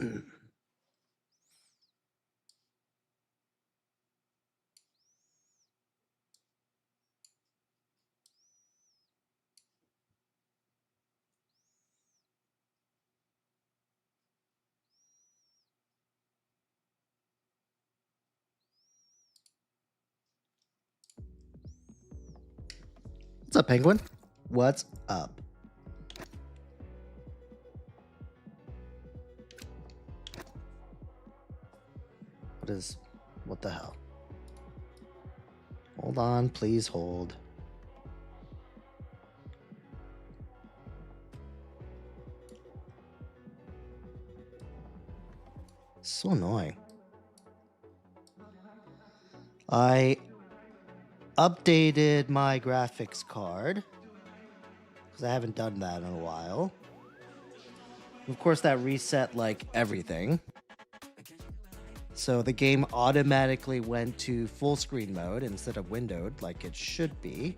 What's up, Penguin? What's up? What the hell? Hold on, please hold. So annoying. I updated my graphics card because I haven't done that in a while. Of course, that reset like everything. So the game automatically went to full screen mode instead of windowed like it should be.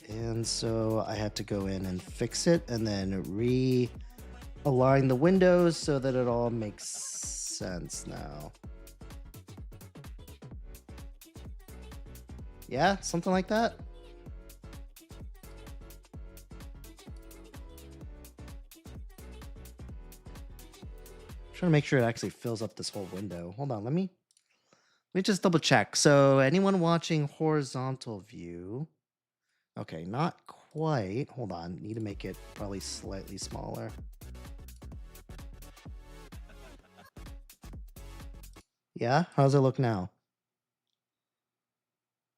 And so I had to go in and fix it and then realign the windows so that it all makes sense now. Yeah, something like that. Trying to make sure it actually fills up this whole window. Hold on, let me just double check. So anyone watching horizontal view? Okay, not quite. Hold on, need to make it probably slightly smaller. Yeah, how does it look now?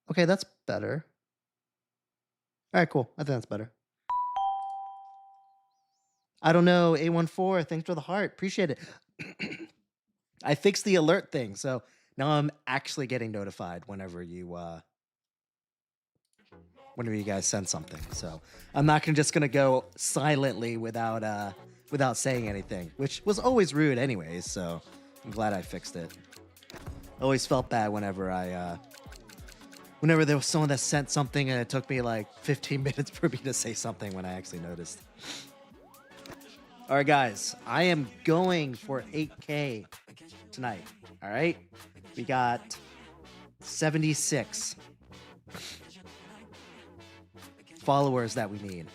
Okay, that's better. All right, cool. I think that's better. I don't know, A14, thanks for the heart. Appreciate it. I fixed the alert thing, so now I'm actually getting notified whenever you guys send something. So I'm not just gonna go silently without saying anything, which was always rude anyways. So I'm glad I fixed it. Always felt bad whenever there was someone that sent something and it took me like 15 minutes for me to say something when I actually noticed. All right, guys, I am going for 8K tonight. All right, we got 76 followers that we need.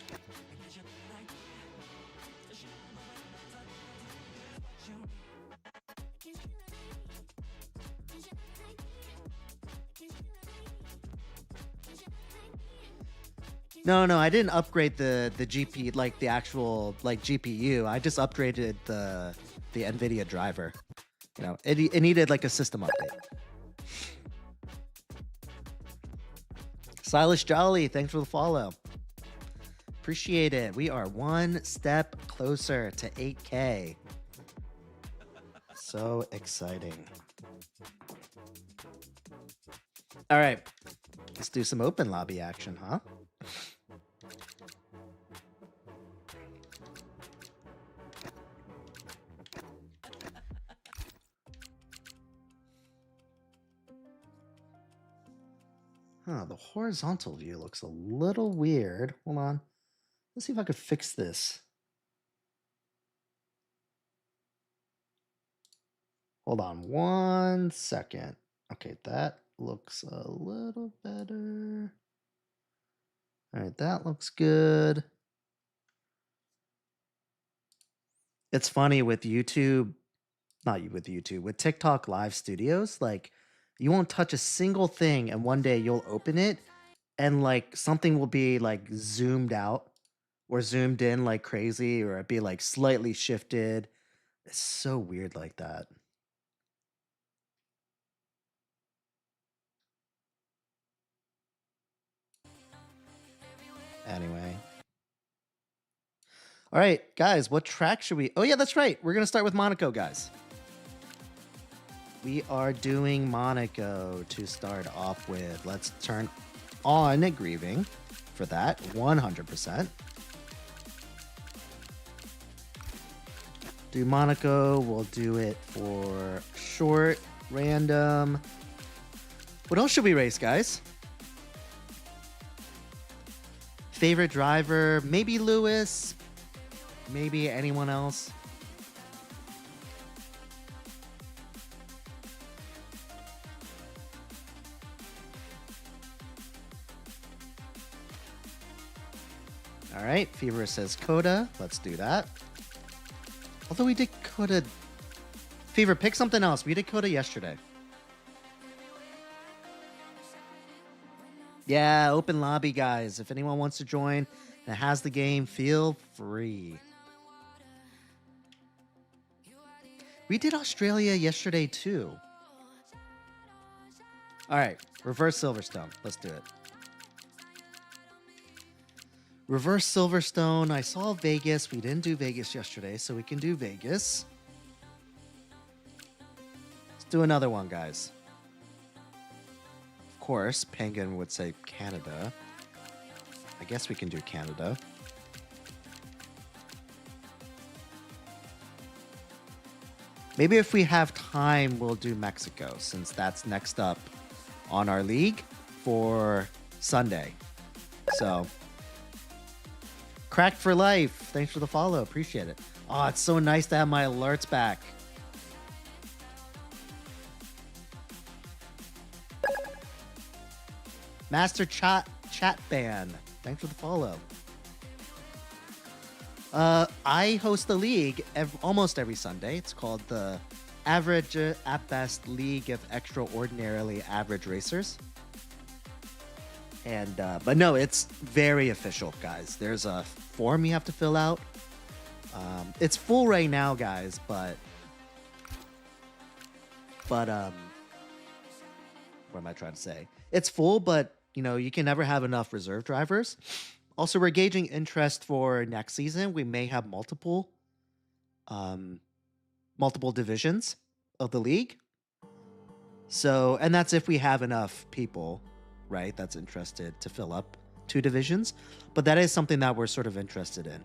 No, I didn't upgrade the GP, like the actual like GPU. I just upgraded the NVIDIA driver. You know, it needed like a system update. Stylish Jolly, thanks for the follow. Appreciate it. We are one step closer to 8K. So exciting. All right, let's do some open lobby action, huh? Huh, the horizontal view looks a little weird. Hold on. Let's see if I could fix this. Hold on 1 second. Okay, that looks a little better. All right, that looks good. It's funny with YouTube, not with YouTube, with TikTok live studios, like you won't touch a single thing and one day you'll open it and like something will be like zoomed out or zoomed in like crazy or it'd be like slightly shifted. It's so weird like that. Anyway. All right, guys, what track should we? Oh, yeah, that's right. We're going to start with Monaco, guys. We are doing Monaco to start off with. Let's turn on Grieving for that 100%. Do Monaco. We'll do it for short, random. What else should we race, guys? Favorite driver? Maybe Lewis. Maybe anyone else. All right, Fever says Coda. Let's do that. Although we did Coda. Fever, pick something else. We did Coda yesterday. Yeah, open lobby, guys. If anyone wants to join and has the game, feel free. We did Australia yesterday, too. All right, reverse Silverstone. Let's do it. Reverse Silverstone. I saw Vegas. We didn't do Vegas yesterday, so we can do Vegas. Let's do another one, guys. Of course, Penguin would say Canada. I guess we can do Canada. Maybe if we have time, we'll do Mexico, since that's next up on our league for Sunday. So, Cracked for life. Thanks for the follow. Appreciate it. Oh, it's so nice to have my alerts back. Master Chat Ban. Thanks for the follow. I host a league almost every Sunday. It's called the Average at Best League of Extraordinarily Average Racers. And but no, it's very official, guys. There's a form you have to fill out. It's full right now, guys, but what am I trying to say? It's full, but you know, you can never have enough reserve drivers. Also, we're gauging interest for next season. We may have multiple divisions of the league. So, and that's if we have enough people, right, that's interested to fill up 2 divisions. But that is something that we're sort of interested in.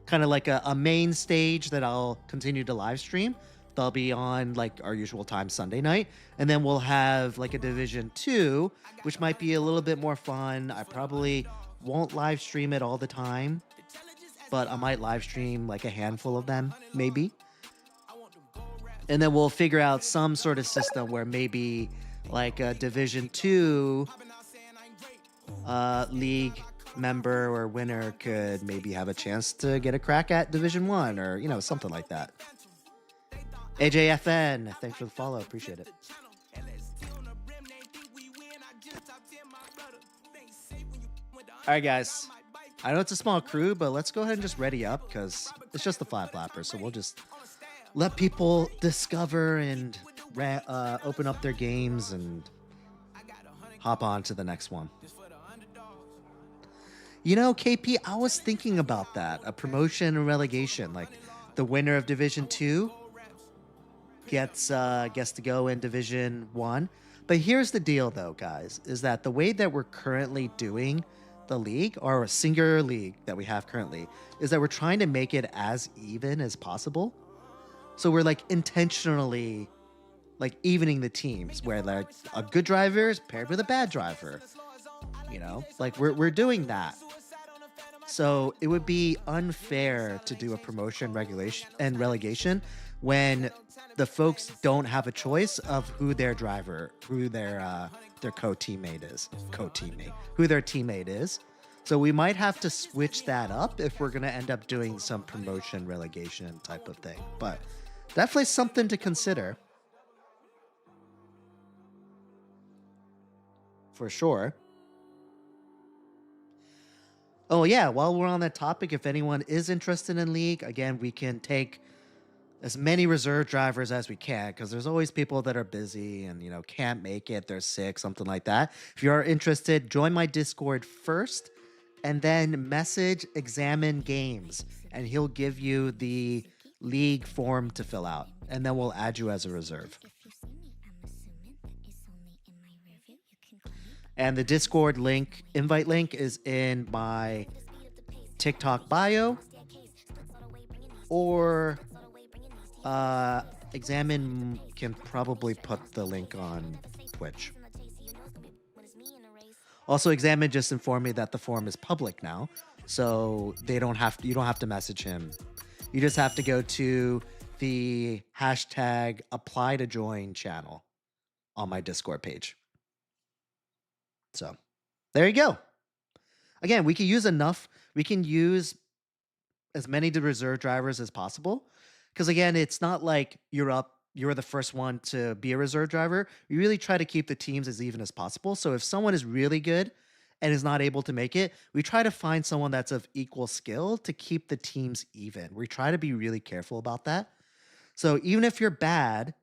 Kind of like a main stage that I'll continue to live stream. They'll be on like our usual time Sunday night. And then we'll have like a Division 2, which might be a little bit more fun. I probably won't live stream it all the time, but I might live stream like a handful of them, maybe. And then we'll figure out some sort of system where maybe like a Division 2 league member or winner could maybe have a chance to get a crack at Division 1 or, you know, something like that. AJFN, thanks for the follow. Appreciate it. All right, guys. I know it's a small crew, but let's go ahead and just ready up because it's just the 5 lappers. So we'll just let people discover and open up their games and hop on to the next one. You know, KP, I was thinking about that. A promotion and relegation. Like the winner of Division 2 gets to go in Division 1. But here's the deal, though, guys, is that the way that we're currently doing the league, or a singular league that we have currently, is that we're trying to make it as even as possible. So we're like intentionally like evening the teams where like a good driver is paired with a bad driver. You know, like we're doing that. So it would be unfair to do a promotion regulation and relegation when the folks don't have a choice of who their driver, who their co-teammate is, who their teammate is. So we might have to switch that up if we're going to end up doing some promotion relegation type of thing. But definitely something to consider. For sure. Oh, yeah. While we're on that topic, if anyone is interested in League, again, we can take as many reserve drivers as we can because there's always people that are busy and, you know, can't make it. They're sick, something like that. If you are interested, join my Discord first and then message Examine Games and he'll give you the League form to fill out. And then we'll add you as a reserve. And the Discord link, invite link, is in my TikTok bio. Or Examine can probably put the link on Twitch. Also, Examine just informed me that the form is public now. So you don't have to message him. You just have to go to the hashtag apply to join channel on my Discord page. So there you go. Again, we could use enough we can use as many the reserve drivers as possible. Because again, it's not like you're the first one to be a reserve driver. We really try to keep the teams as even as possible. So if someone is really good and is not able to make it, we try to find someone that's of equal skill to keep the teams even. We try to be really careful about that. So even if you're bad,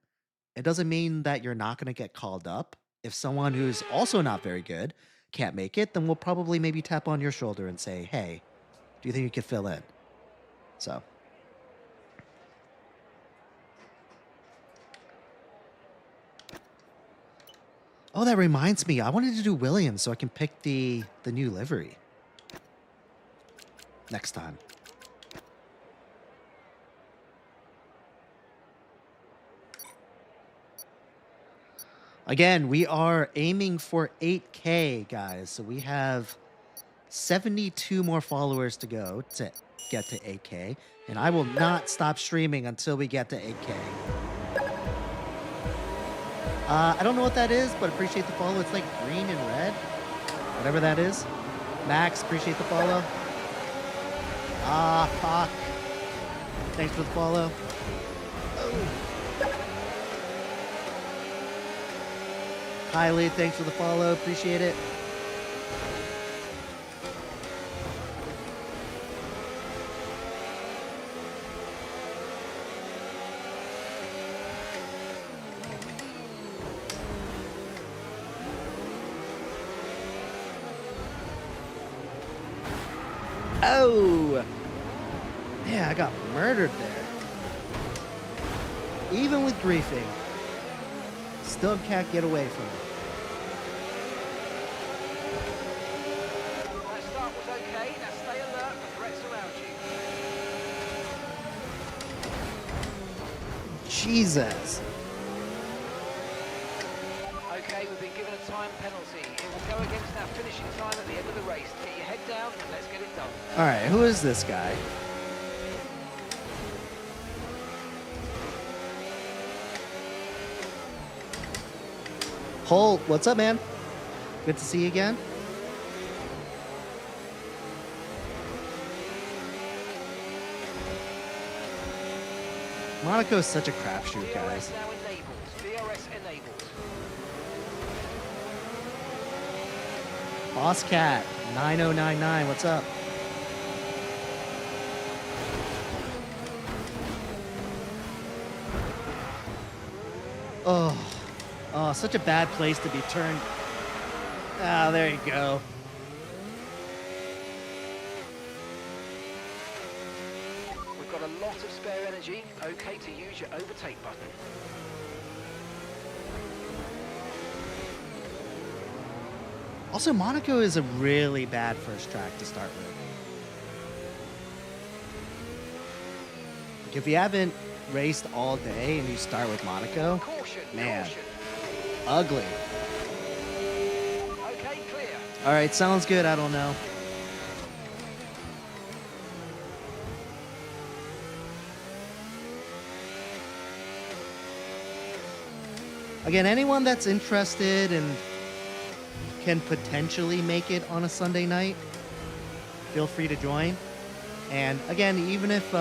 it doesn't mean that you're not going to get called up. If someone who's also not very good can't make it, then we'll probably maybe tap on your shoulder and say, "Hey, do you think you could fill in?" So, oh, that reminds me. I wanted to do Williams so I can pick the new livery next time. Again, we are aiming for 8K, guys. So we have 72 more followers to go to get to 8K. And I will not stop streaming until we get to 8K. I don't know what that is, but appreciate the follow. It's like green and red. Whatever that is. Max, appreciate the follow. Ah, fuck. Thanks for the follow. Oh. Kylie, thanks for the follow. Appreciate it. Oh! Yeah, I got murdered there. Even with griefing, still can't get away from it. That start was okay. Now stay alert for threats around you. Jesus. Okay, we've been given a time penalty. It will go against our finishing time at the end of the race. Get your head down and let's get it done. All right, who is this guy? Holt, what's up, man? Good to see you again. Monaco is such a crapshoot, guys. DRS now enabled. DRS enabled. Boss Cat 9099, what's up? Oh, such a bad place to be turned. Ah, there you go. We've got a lot of spare energy. Okay to use your overtake button. Also, Monaco is a really bad first track to start with. Like, if you haven't raced all day and you start with Monaco, Caution, man, caution. ugly. Okay, clear. All right, sounds good. I don't know. Again, anyone that's interested and can potentially make it on a Sunday night, feel free to join. And again, even if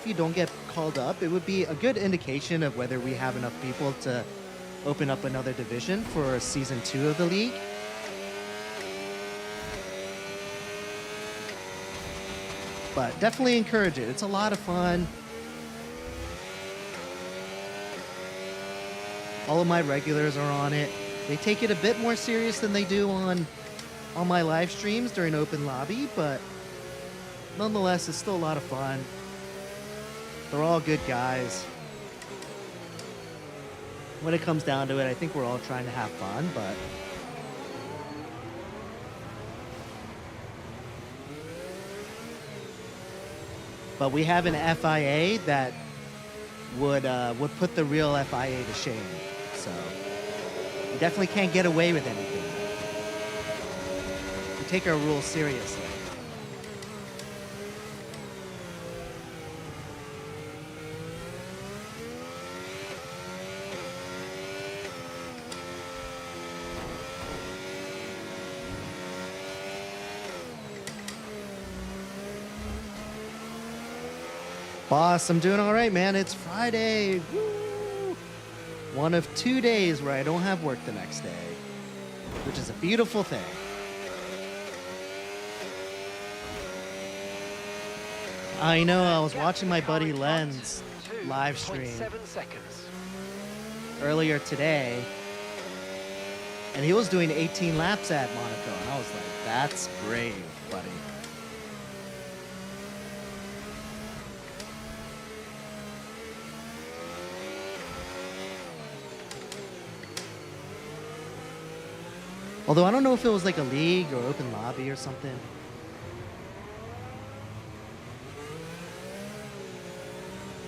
you don't get called up, it would be a good indication of whether we have enough people to open up another division for season 2 of the league. But definitely encourage it. It's a lot of fun. All of my regulars are on it. They take it a bit more serious than they do on my live streams during open lobby, but nonetheless, it's still a lot of fun. They're all good guys. When it comes down to it, I think we're all trying to have fun, but we have an FIA that would put the real FIA to shame. So we definitely can't get away with anything. We take our rules seriously. Boss, I'm doing all right, man. It's Friday. Woo! One of 2 days where I don't have work the next day, which is a beautiful thing. I know, I was watching my buddy Len's live stream 7 seconds. earlier today, and he was doing 18 laps at Monaco, and I was like, that's brave, buddy. Although I don't know if it was like a league or open lobby or something.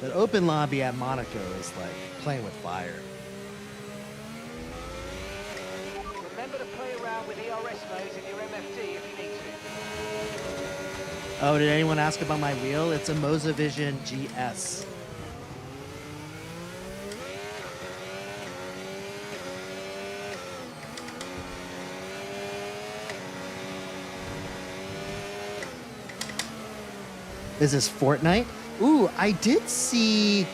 But open lobby at Monaco is like playing with fire. Remember to play around with ERS modes in your MFD if you need to. Oh, did anyone ask about my wheel? It's a Mozavision GS. Is this Fortnite? Ooh, I did see.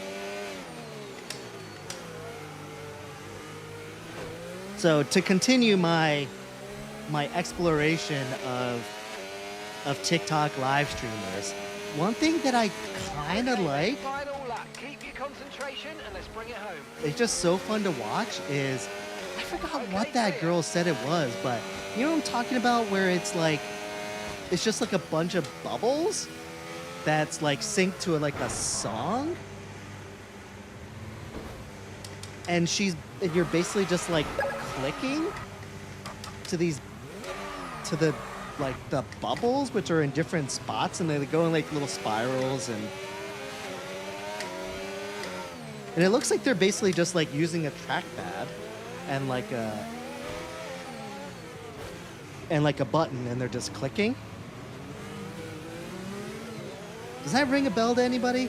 So to continue my exploration of TikTok live streamers, one thing that I kind of like, Final lap. Keep your concentration and let's bring it home. it's just so fun to watch, is I forgot what that girl said it was, but you know what I'm talking about, where it's like, it's just like a bunch of bubbles that's like synced to like a song, and you're basically just like clicking to the like the bubbles, which are in different spots, and they go in like little spirals, and it looks like they're basically just like using a trackpad and like a button, and they're just clicking. Does that ring a bell to anybody?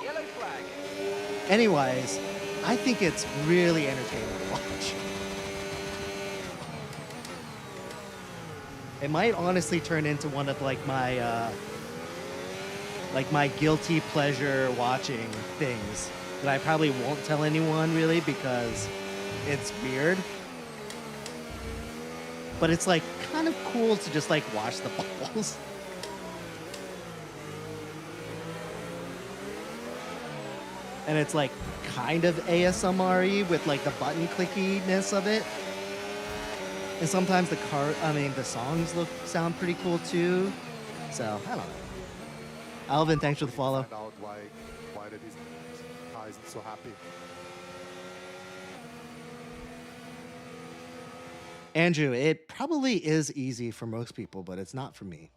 Yellow flag. Anyways, I think it's really entertaining to watch. It might honestly turn into one of like my guilty pleasure watching things that I probably won't tell anyone really, because it's weird. But it's like kind of cool to just like watch the bubbles. And it's like kind of ASMR-y with like the button clickiness of it. And sometimes the songs sound pretty cool too. So I don't know. Alvin, thanks for the follow. Find out why that isn't so happy. Andrew, it probably is easy for most people, but it's not for me.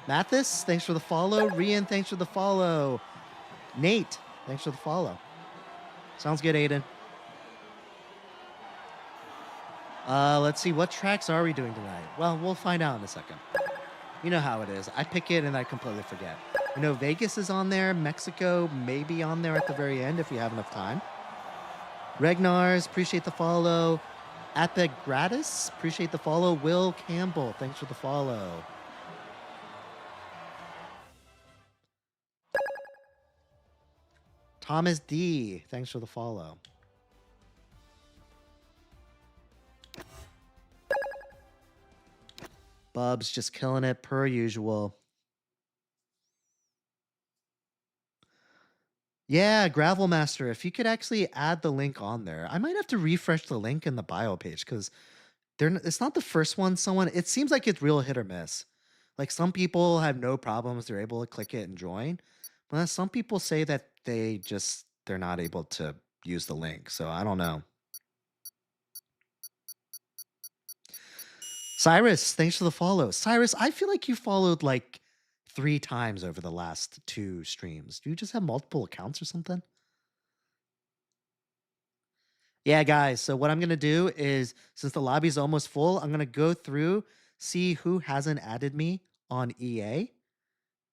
Mathis, thanks for the follow. Rian, thanks for the follow. Nate, thanks for the follow. Sounds good, Aiden. Let's see, what tracks are we doing tonight? Well, we'll find out in a second. You know how it is. I pick it and I completely forget. You know, Vegas is on there. Mexico may be on there at the very end if we have enough time. Regnars, appreciate the follow. Epic Gratis, appreciate the follow. Will Campbell, thanks for the follow. Thomas D, thanks for the follow. Bubs just killing it per usual. Yeah, Gravel Master, if you could actually add the link on there. I might have to refresh the link in the bio page, because it's not the first one it seems like it's real hit or miss. Like some people have no problems, they're able to click it and join. But some people say that they're not able to use the link. So I don't know. Cyrus, thanks for the follow. Cyrus, I feel like you followed like 3 times over the last 2 streams. Do you just have multiple accounts or something? Yeah, guys. So what I'm going to do is, since the lobby's almost full, I'm going to go through, see who hasn't added me on EA.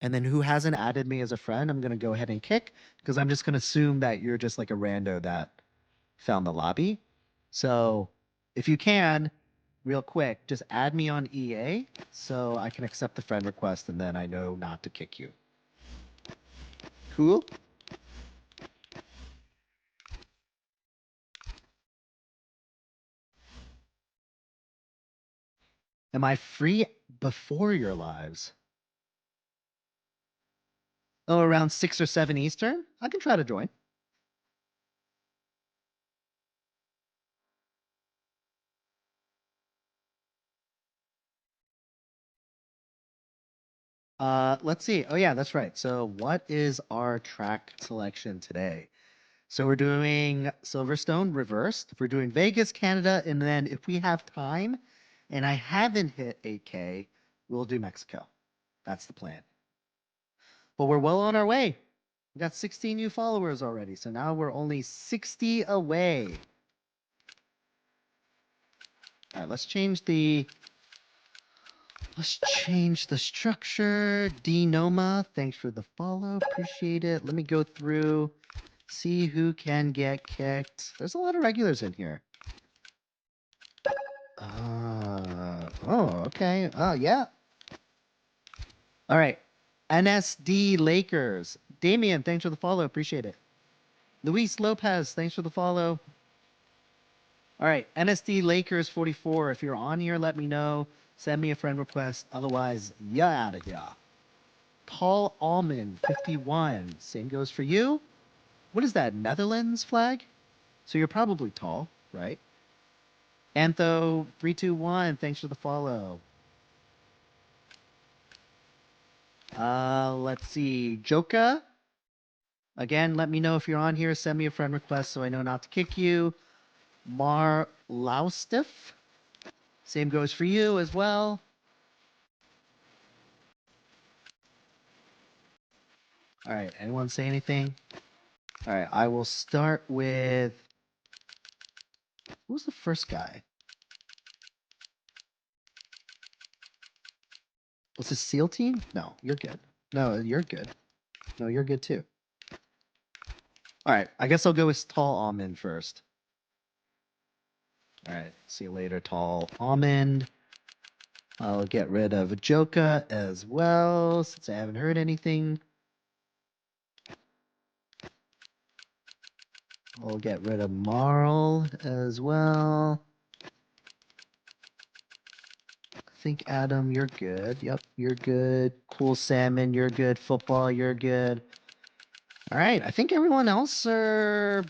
And then who hasn't added me as a friend, I'm going to go ahead and kick, because I'm just going to assume that you're just like a rando that found the lobby. So if you can, real quick, just add me on EA so I can accept the friend request and then I know not to kick you. Cool? Am I free before your lives? Oh, around 6 or 7 Eastern? I can try to join. Let's see. Oh yeah, that's right. So what is our track selection today? So we're doing Silverstone reversed. We're doing Vegas, Canada, and then if we have time and I haven't hit 8K, we'll do Mexico. That's the plan. But we're well on our way. We got 16 new followers already. So now we're only 60 away. All right, let's change the structure. Dnoma, thanks for the follow. Appreciate it. Let me go through, see who can get kicked. There's a lot of regulars in here. Oh, okay. Oh, yeah. All right. NSD Lakers. Damien, thanks for the follow. Appreciate it. Luis Lopez, thanks for the follow. All right. NSD Lakers 44. If you're on here, let me know. Send me a friend request. Otherwise, you're out of here. Paul Almond 51. Same goes for you. What is that? Netherlands flag? So you're probably tall, right? Antho 321. Thanks for the follow. Let's see. Joka. Again, let me know if you're on here. Send me a friend request so I know not to kick you. Mar Laustiff. Same goes for you as well. All right. Anyone say anything? All right. I will start with. Who's the first guy? Was it SEAL team? No, you're good. No, you're good. No, you're good too. All right. I guess I'll go with Tall Almond first. All right. See you later, Tall Almond. I'll get rid of Joka as well, since I haven't heard anything. I'll get rid of Marl as well. I think Adam, you're good. Yep, you're good. Cool Salmon, you're good. Football, you're good. All right, I think everyone else are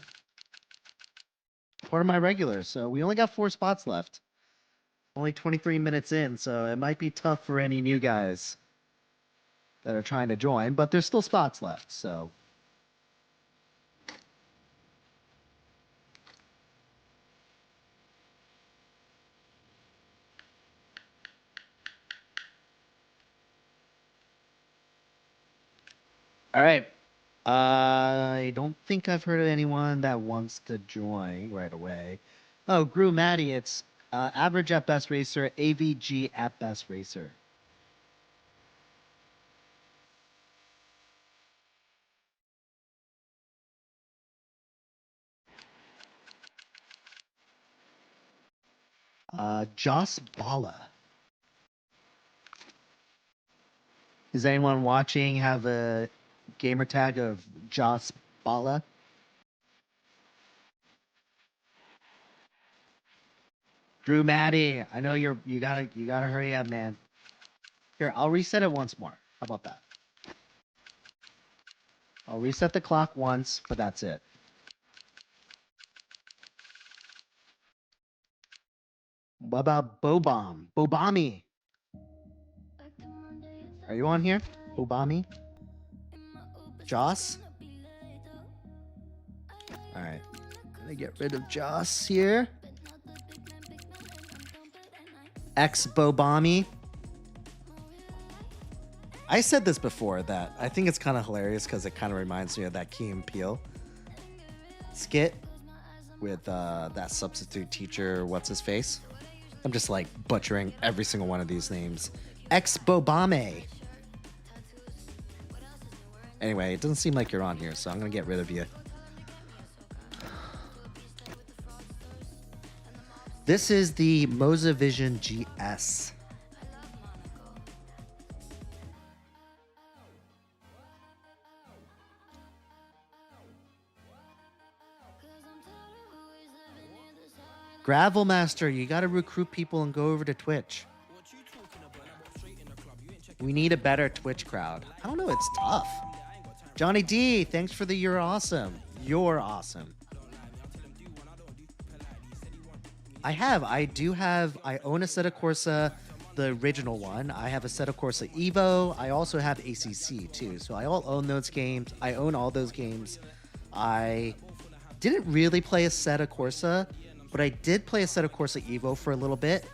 part of my regulars. So we only got 4 spots left. Only 23 minutes in, so it might be tough for any new guys that are trying to join, but there's still spots left, so. All right. I don't think I've heard of anyone that wants to join right away. Oh, Gru Matty, it's average at best racer, AVG at best racer. Joss Bala. Is anyone watching have a gamer tag of Joss Bala? Drew Matty, I know you gotta hurry up, man. Here, I'll reset it once more. How about that? I'll reset the clock once, but that's it. What about Bobom? Bobami. Are you on here? Bobami? Joss? Alright. Gonna get rid of Joss here. Ex Bobami. I said this before that I think it's kind of hilarious because it kind of reminds me of that Key and Peele skit with that substitute teacher, what's his face? I'm just like butchering every single one of these names. Ex Bobame. Anyway, it doesn't seem like you're on here, so I'm gonna get rid of you. This is the Mozavision GS. Gravel Master, you got to recruit people and go over to Twitch. We need a better Twitch crowd. I don't know, it's tough. Johnny D, thanks for the you're awesome. You're awesome. I own a Assetto Corsa, the original one. I have a Assetto Corsa Evo. I also have ACC too. So I all own those games. I own all those games. I didn't really play Assetto Corsa, but I did play Assetto Corsa Evo for a little bit.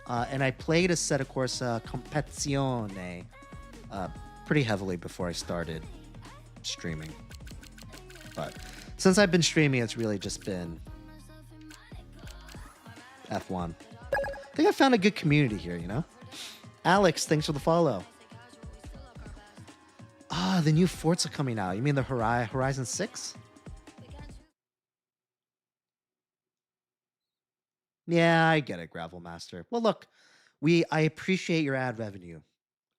And I played Assetto Corsa Competizione pretty heavily before I started streaming. But since I've been streaming, it's really just been F1. I think I found a good community here, you know? Alex, thanks for the follow. Ah, the new Forza coming out. You mean the Horizon 6? Yeah, I get it, Gravel Master. Well, look, I appreciate your ad revenue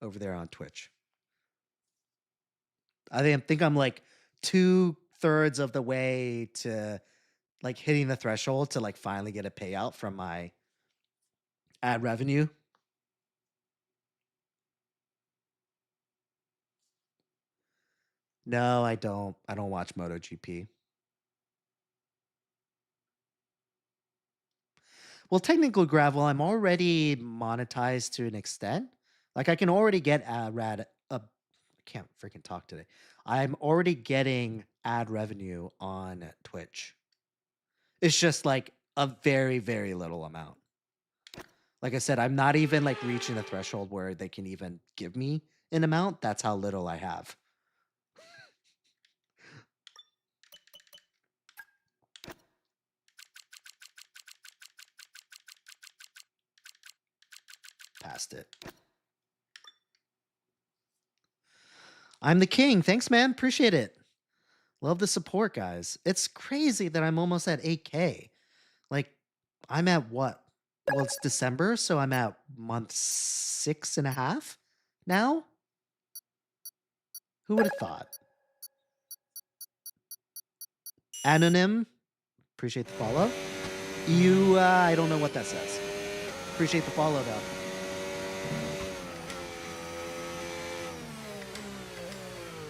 over there on Twitch. I think I'm like 2/3 of the way to like hitting the threshold to like finally get a payout from my ad revenue. No, I don't. I don't watch MotoGP. Well, technically, Gravel, I'm already monetized to an extent. Like I can already get I can't freaking talk today. I'm already getting ad revenue on Twitch. It's just like a very, very little amount. Like I said, I'm not even like reaching the threshold where they can even give me an amount. That's how little I have. Past it. I'm the king. Thanks, man. Appreciate it. Love the support, guys. It's crazy that I'm almost at 8K. Like, I'm at what? Well, it's December, so I'm at month 6.5 now. Who would have thought? Anonym, appreciate the follow. I don't know what that says. Appreciate the follow, though.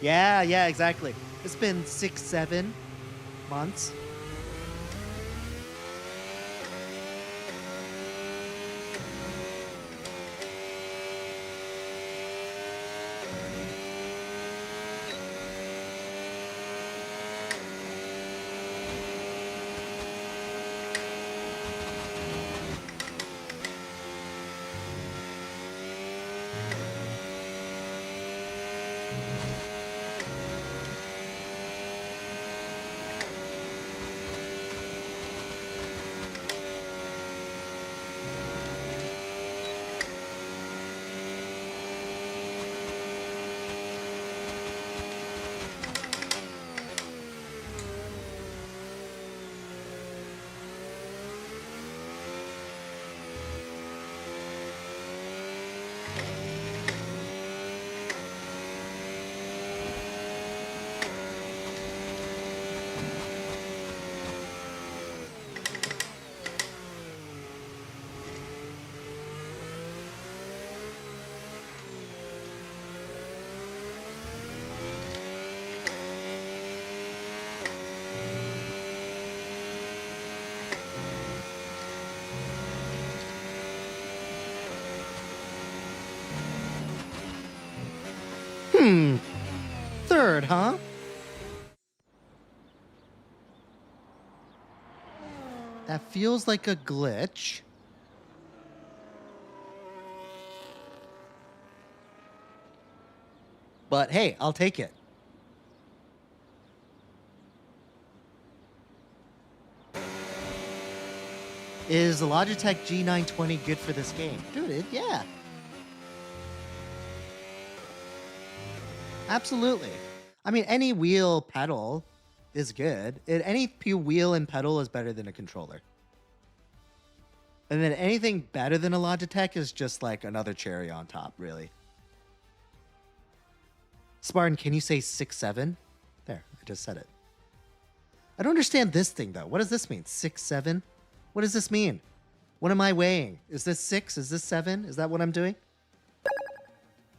Yeah, exactly. It's been 6-7 months. Third, huh? That feels like a glitch. But hey, I'll take it. Is the Logitech G920 good for this game? Dude, yeah. Absolutely. I mean, any wheel pedal is good. Any wheel and pedal is better than a controller. And then anything better than a Logitech is just like another cherry on top, really. Spartan, can you say 6'7"? There, I just said it. I don't understand this thing, though. What does this mean? 6'7"? What does this mean? What am I weighing? Is this 6? Is this 7? Is that what I'm doing?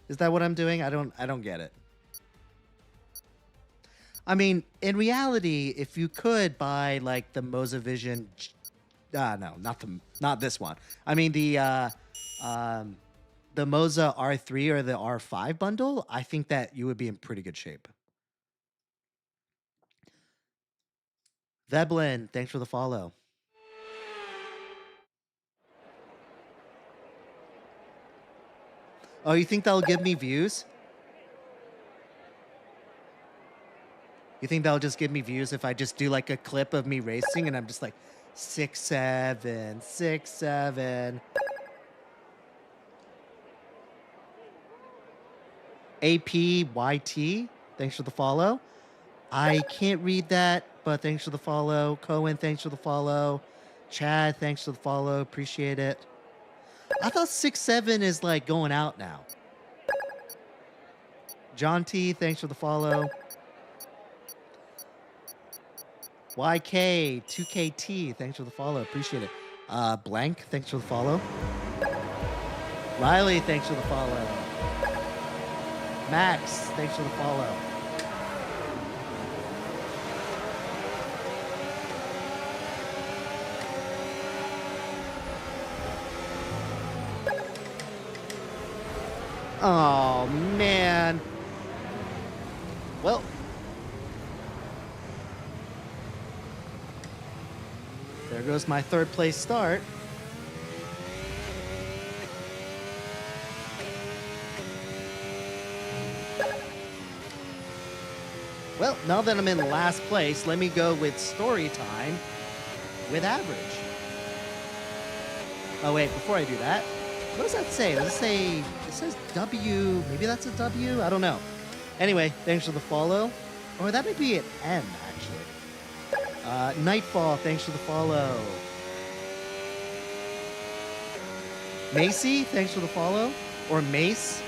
Is that what I'm doing? I don't get it. I mean, in reality, if you could buy like the Mozavision, no, not this one. I mean the Moza R3 or the R5 bundle, I think that you would be in pretty good shape. Veblin, thanks for the follow. Oh, you think that'll give me views? You think that'll just give me views if I just do like a clip of me racing and I'm just like 6'7", 6'7". APYT, thanks for the follow. I can't read that, but thanks for the follow. Cohen, thanks for the follow. Chad, thanks for the follow. Appreciate it. I thought 6'7" is like going out now. John T, thanks for the follow. YK, 2KT, thanks for the follow. Appreciate it. Blank, thanks for the follow. Riley, thanks for the follow. Max, thanks for the follow. Oh, man. Well. There goes my third place start. Well, now that I'm in last place, let me go with story time with average. Oh, wait, before I do that, what does that say? Does it say, it says W, maybe that's a W? I don't know. Anyway, thanks for the follow. Or that may be an M, actually. Nightfall, thanks for the follow. Macy, thanks for the follow. Or Mace.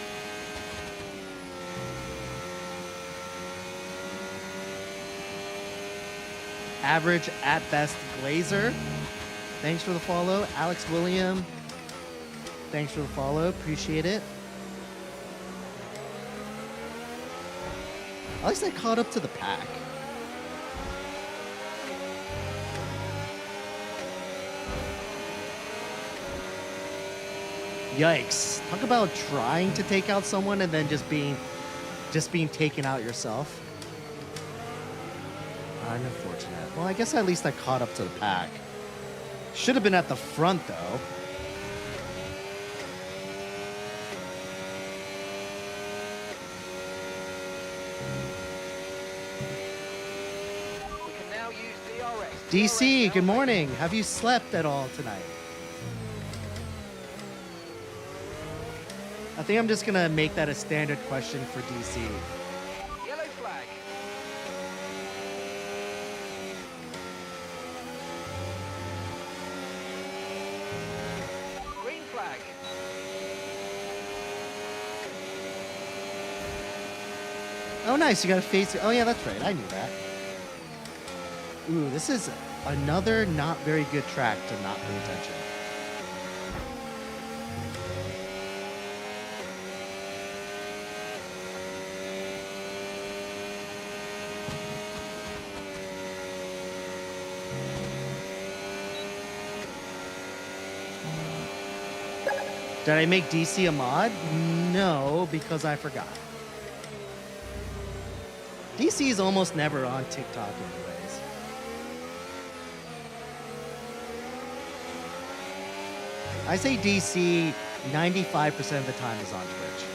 Average at best Glazer, thanks for the follow. Alex William, thanks for the follow. Appreciate it. At least I caught up to the pack. Yikes. Talk about trying to take out someone and then just being taken out yourself. Unfortunate. Well, I guess at least I caught up to the pack. Should have been at the front, though. We can now use DRS. DC, good morning. Have you slept at all tonight? I think I'm just going to make that a standard question for DC. Yellow flag. Green flag. Oh, nice. You got a face. Oh, yeah, that's right. I knew that. Ooh, this is another not very good track to not pay attention. Did I make DC a mod? No, because I forgot. DC is almost never on TikTok anyways. I say DC 95% of the time is on Twitch.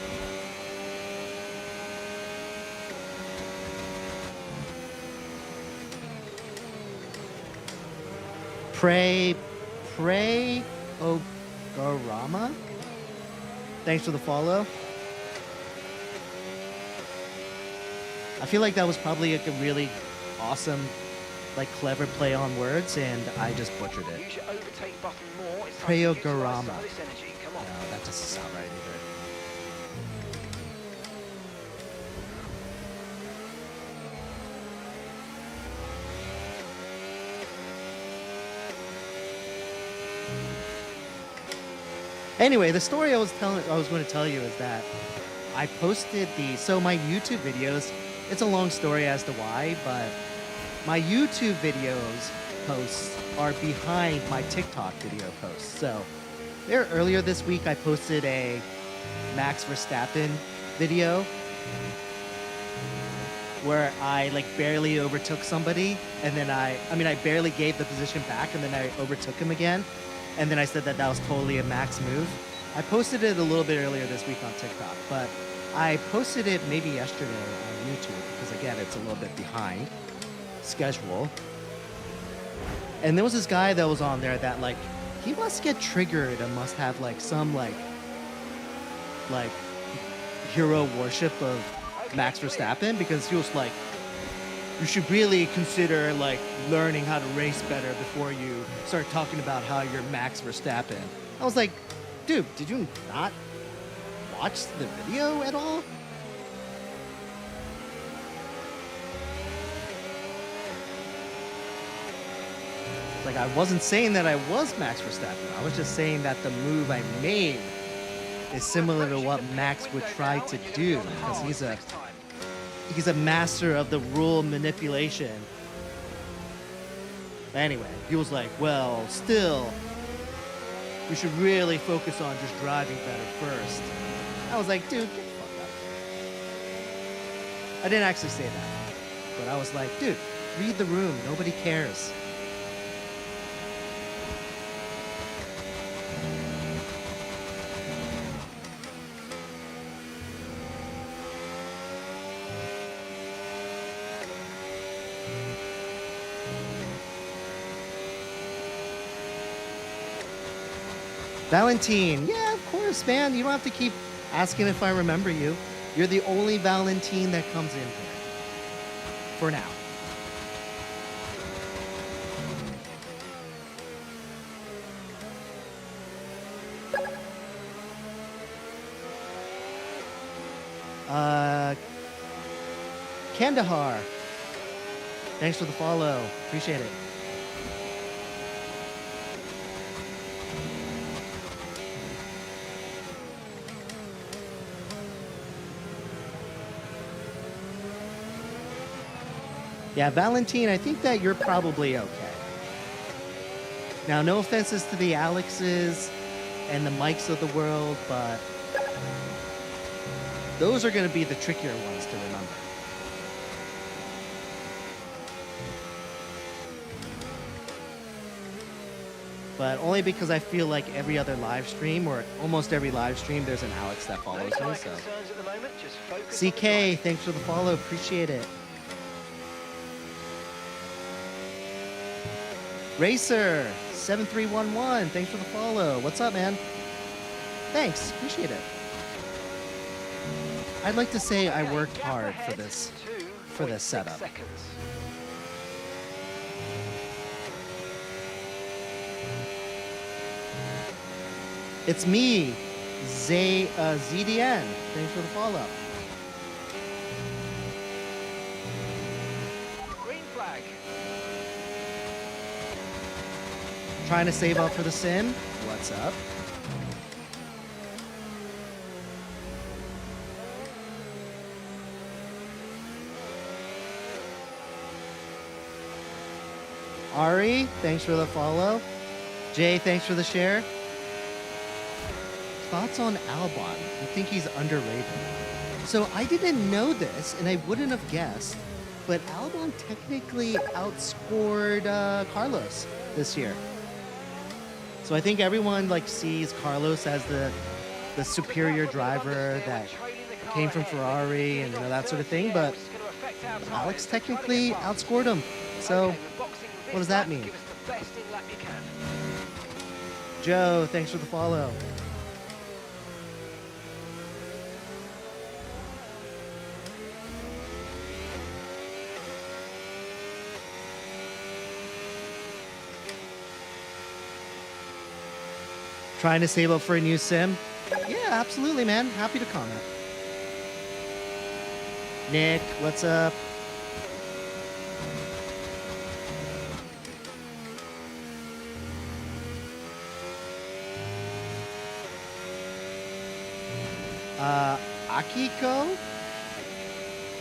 Pray, Ogarama? Thanks for the follow. I feel like that was probably like a really awesome like clever play on words, and I just butchered it. Use your overtake button more. It's time to utilize some Prayogorama. of this energy. Come on. No, that doesn't sound right either. Anyway, the story I was going to tell you is that I posted so my YouTube videos, it's a long story as to why, but my YouTube videos posts are behind my TikTok video posts. So there earlier this week I posted a Max Verstappen video where I like barely overtook somebody, and then I barely gave the position back, and then I overtook him again. And then I said that was totally a Max move. I posted it a little bit earlier this week on TikTok, but I posted it maybe yesterday on YouTube because, again, it's a little bit behind schedule. And there was this guy that was on there that, like, he must get triggered and must have, like, some, like hero worship of Max Verstappen, because he was like, you should really consider like learning how to race better before you start talking about how you're Max Verstappen. I was like, dude, did you not watch the video at all? Like, I wasn't saying that I was Max Verstappen. I was just saying that the move I made is similar to what Max would try to do, because he's a master of the rule manipulation. Anyway, he was like, well, still, we should really focus on just driving better first. I was like, dude, get the fuck out. I didn't actually say that, but I was like, dude, read the room. Nobody cares. Valentine, yeah, of course, man. You don't have to keep asking if I remember you. You're the only Valentine that comes in here. For now. Kandahar. Thanks for the follow. Appreciate it. Yeah, Valentine, I think that you're probably okay. Now, no offenses to the Alexes and the Mikes of the world, but those are going to be the trickier ones to remember. But only because I feel like every other live stream, or almost every live stream, there's an Alex that follows me. So, CK, thanks for the follow. Appreciate it. Racer 7311, thanks for the follow. What's up, man? Thanks, appreciate it. I'd like to say I worked hard for this setup. It's me, ZDN. Thanks for the follow. Green flag. Trying to save up for the sim. What's up? Ari, thanks for the follow. Jay, thanks for the share. Thoughts on Albon? I think he's underrated. So I didn't know this, and I wouldn't have guessed, but Albon technically outscored Carlos this year. So I think everyone like sees Carlos as the superior driver that came from Ferrari and that sort of thing, but Alex technically outscored him. So what does that mean? Joe, thanks for the follow. Trying to save up for a new sim? Yeah, absolutely, man. Happy to comment. Nick, what's up? Akiko?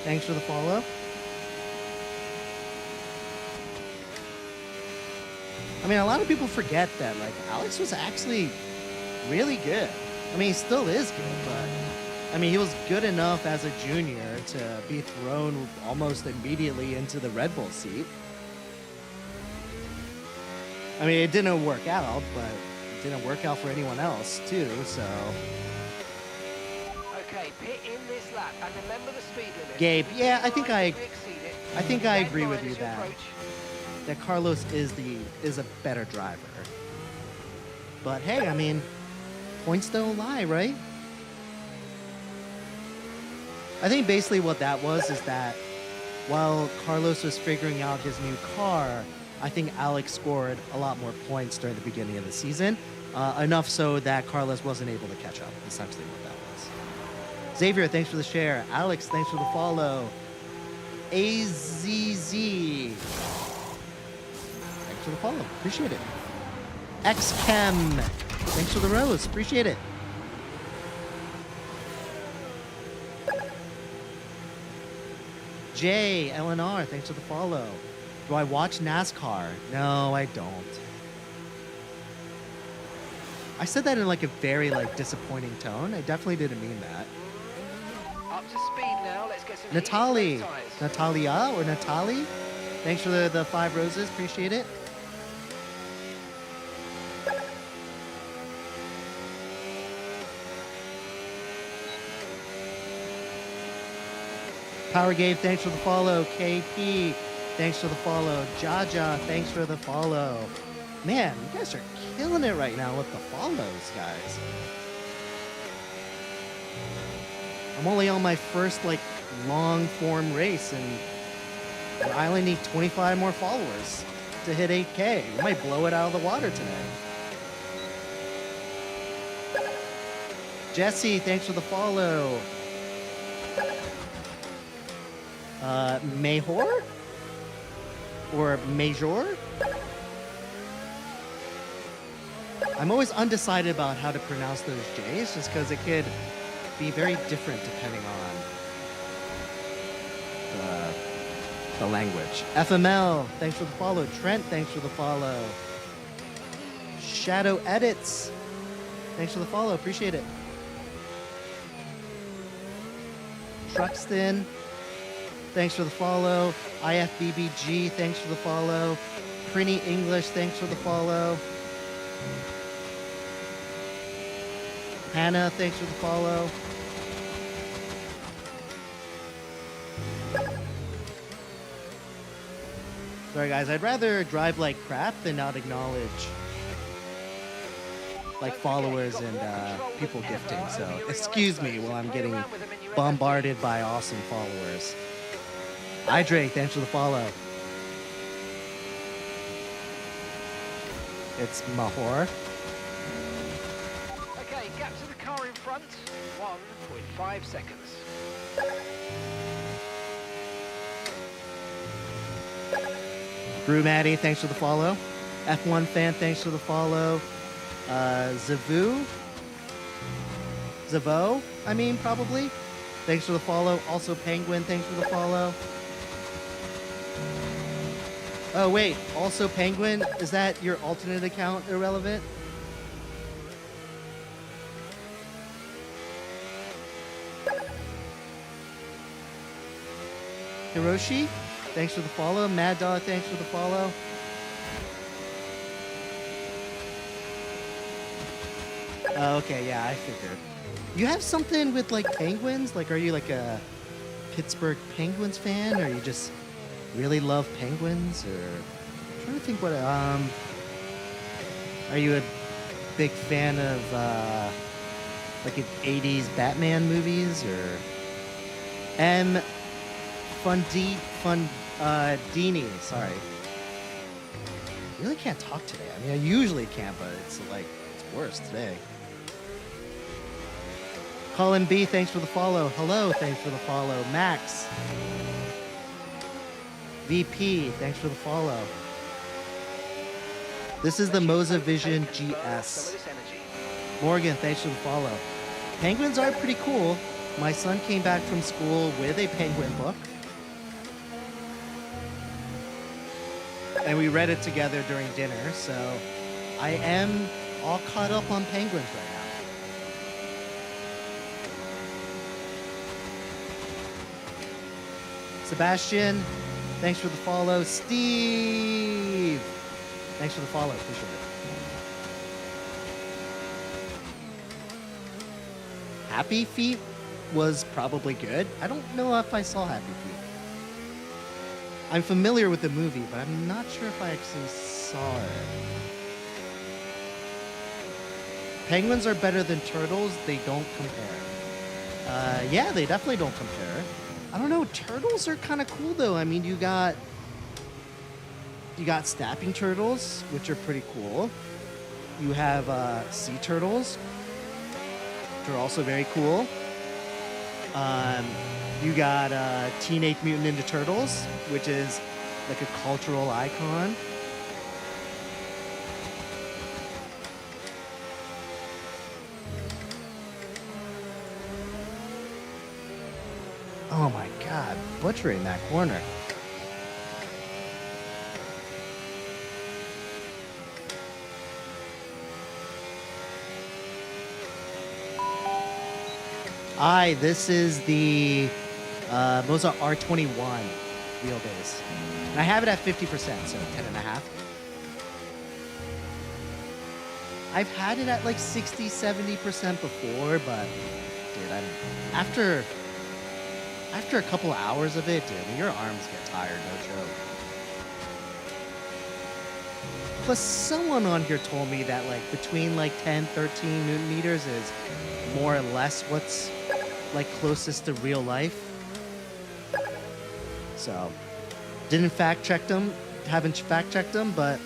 Thanks for the follow. I mean, a lot of people forget that, like, Alex was actually really good. I mean, he still is good, but I mean, he was good enough as a junior to be thrown almost immediately into the Red Bull seat. I mean, it didn't work out, but it didn't work out for anyone else, too, so. Okay, pit in this lap and remember the speed limit. Gabe, yeah, I think I Exceed it. agree with Red line you as you that approach. Carlos is a better driver. But hey, I mean, points don't lie, right? I think basically what that was is that while Carlos was figuring out his new car, I think Alex scored a lot more points during the beginning of the season, enough so that Carlos wasn't able to catch up. Essentially, what that was. Xavier, thanks for the share. Alex, thanks for the follow. AZZ. Thanks for the follow. Appreciate it. XChem. Thanks for the rose. Appreciate it. Jay, LNR, thanks for the follow. Do I watch NASCAR? No, I don't. I said that in like a very like disappointing tone. I definitely didn't mean that. Up to speed now. Let's get some Natalie, heat to those tyres. Natalia or Natali, thanks for the 5 roses. Appreciate it. Power Gabe, thanks for the follow. KP, thanks for the follow. Jaja, thanks for the follow. Man, you guys are killing it right now with the follows, guys. I'm only on my first like long form race and I only need 25 more followers to hit 8K. We might blow it out of the water today. Jesse, thanks for the follow. Mayhor? Or Major? I'm always undecided about how to pronounce those J's just because it could be very different depending on the language. FML, thanks for the follow. Trent, thanks for the follow. Shadow Edits, thanks for the follow. Appreciate it. Truxton, thanks for the follow. IFBBG, thanks for the follow. Prinny English, thanks for the follow. Hannah, thanks for the follow. Sorry guys, I'd rather drive like crap than not acknowledge like followers and people gifting. So excuse me while I'm getting bombarded by awesome followers. Idre, thanks for the follow. It's Mahor. Okay, gap to the car in front. 1.5 seconds. Brew Maddie, thanks for the follow. F1 fan, thanks for the follow. Zavo, I mean, probably. Thanks for the follow. Also, Penguin, thanks for the follow. Oh, wait. Also, Penguin, is that your alternate account irrelevant? Hiroshi, thanks for the follow. Mad Dog, thanks for the follow. Oh, okay, yeah, I figured. You have something with like Penguins? Like, are you like a Pittsburgh Penguins fan, or you just really love Penguins? Or I'm trying to think what. Are you a big fan of like an '80s Batman movies, or Dini? Sorry, really can't talk today. I mean, I usually can, but it's like it's worse today. Colin B, thanks for the follow. Hello, thanks for the follow. Max. VP, thanks for the follow. This is the Moza Vision GS. Morgan, thanks for the follow. Penguins are pretty cool. My son came back from school with a penguin book. And we read it together during dinner, so I am all caught up on penguins right now. Sebastian, thanks for the follow. Steve, thanks for the follow. Appreciate it. Happy Feet was probably good. I don't know if I saw Happy Feet. I'm familiar with the movie, but I'm not sure if I actually saw it. Penguins are better than turtles. They don't compare. Yeah, they definitely don't compare. I don't know. Turtles are kind of cool, though. I mean, you got snapping turtles, which are pretty cool. You have sea turtles, which are also very cool. You got Teenage Mutant Ninja Turtles, which is like a cultural icon. Oh my god, butchering that corner. This is the Moza R21 wheelbase. And I have it at 50%, so 10.5. I've had it at like 60, 70% before, but dude, after a couple hours of it, dude, your arms get tired, no joke. Plus, someone on here told me that like between like 10, 13 Newton meters is more or less what's like closest to real life. So, haven't fact checked them, but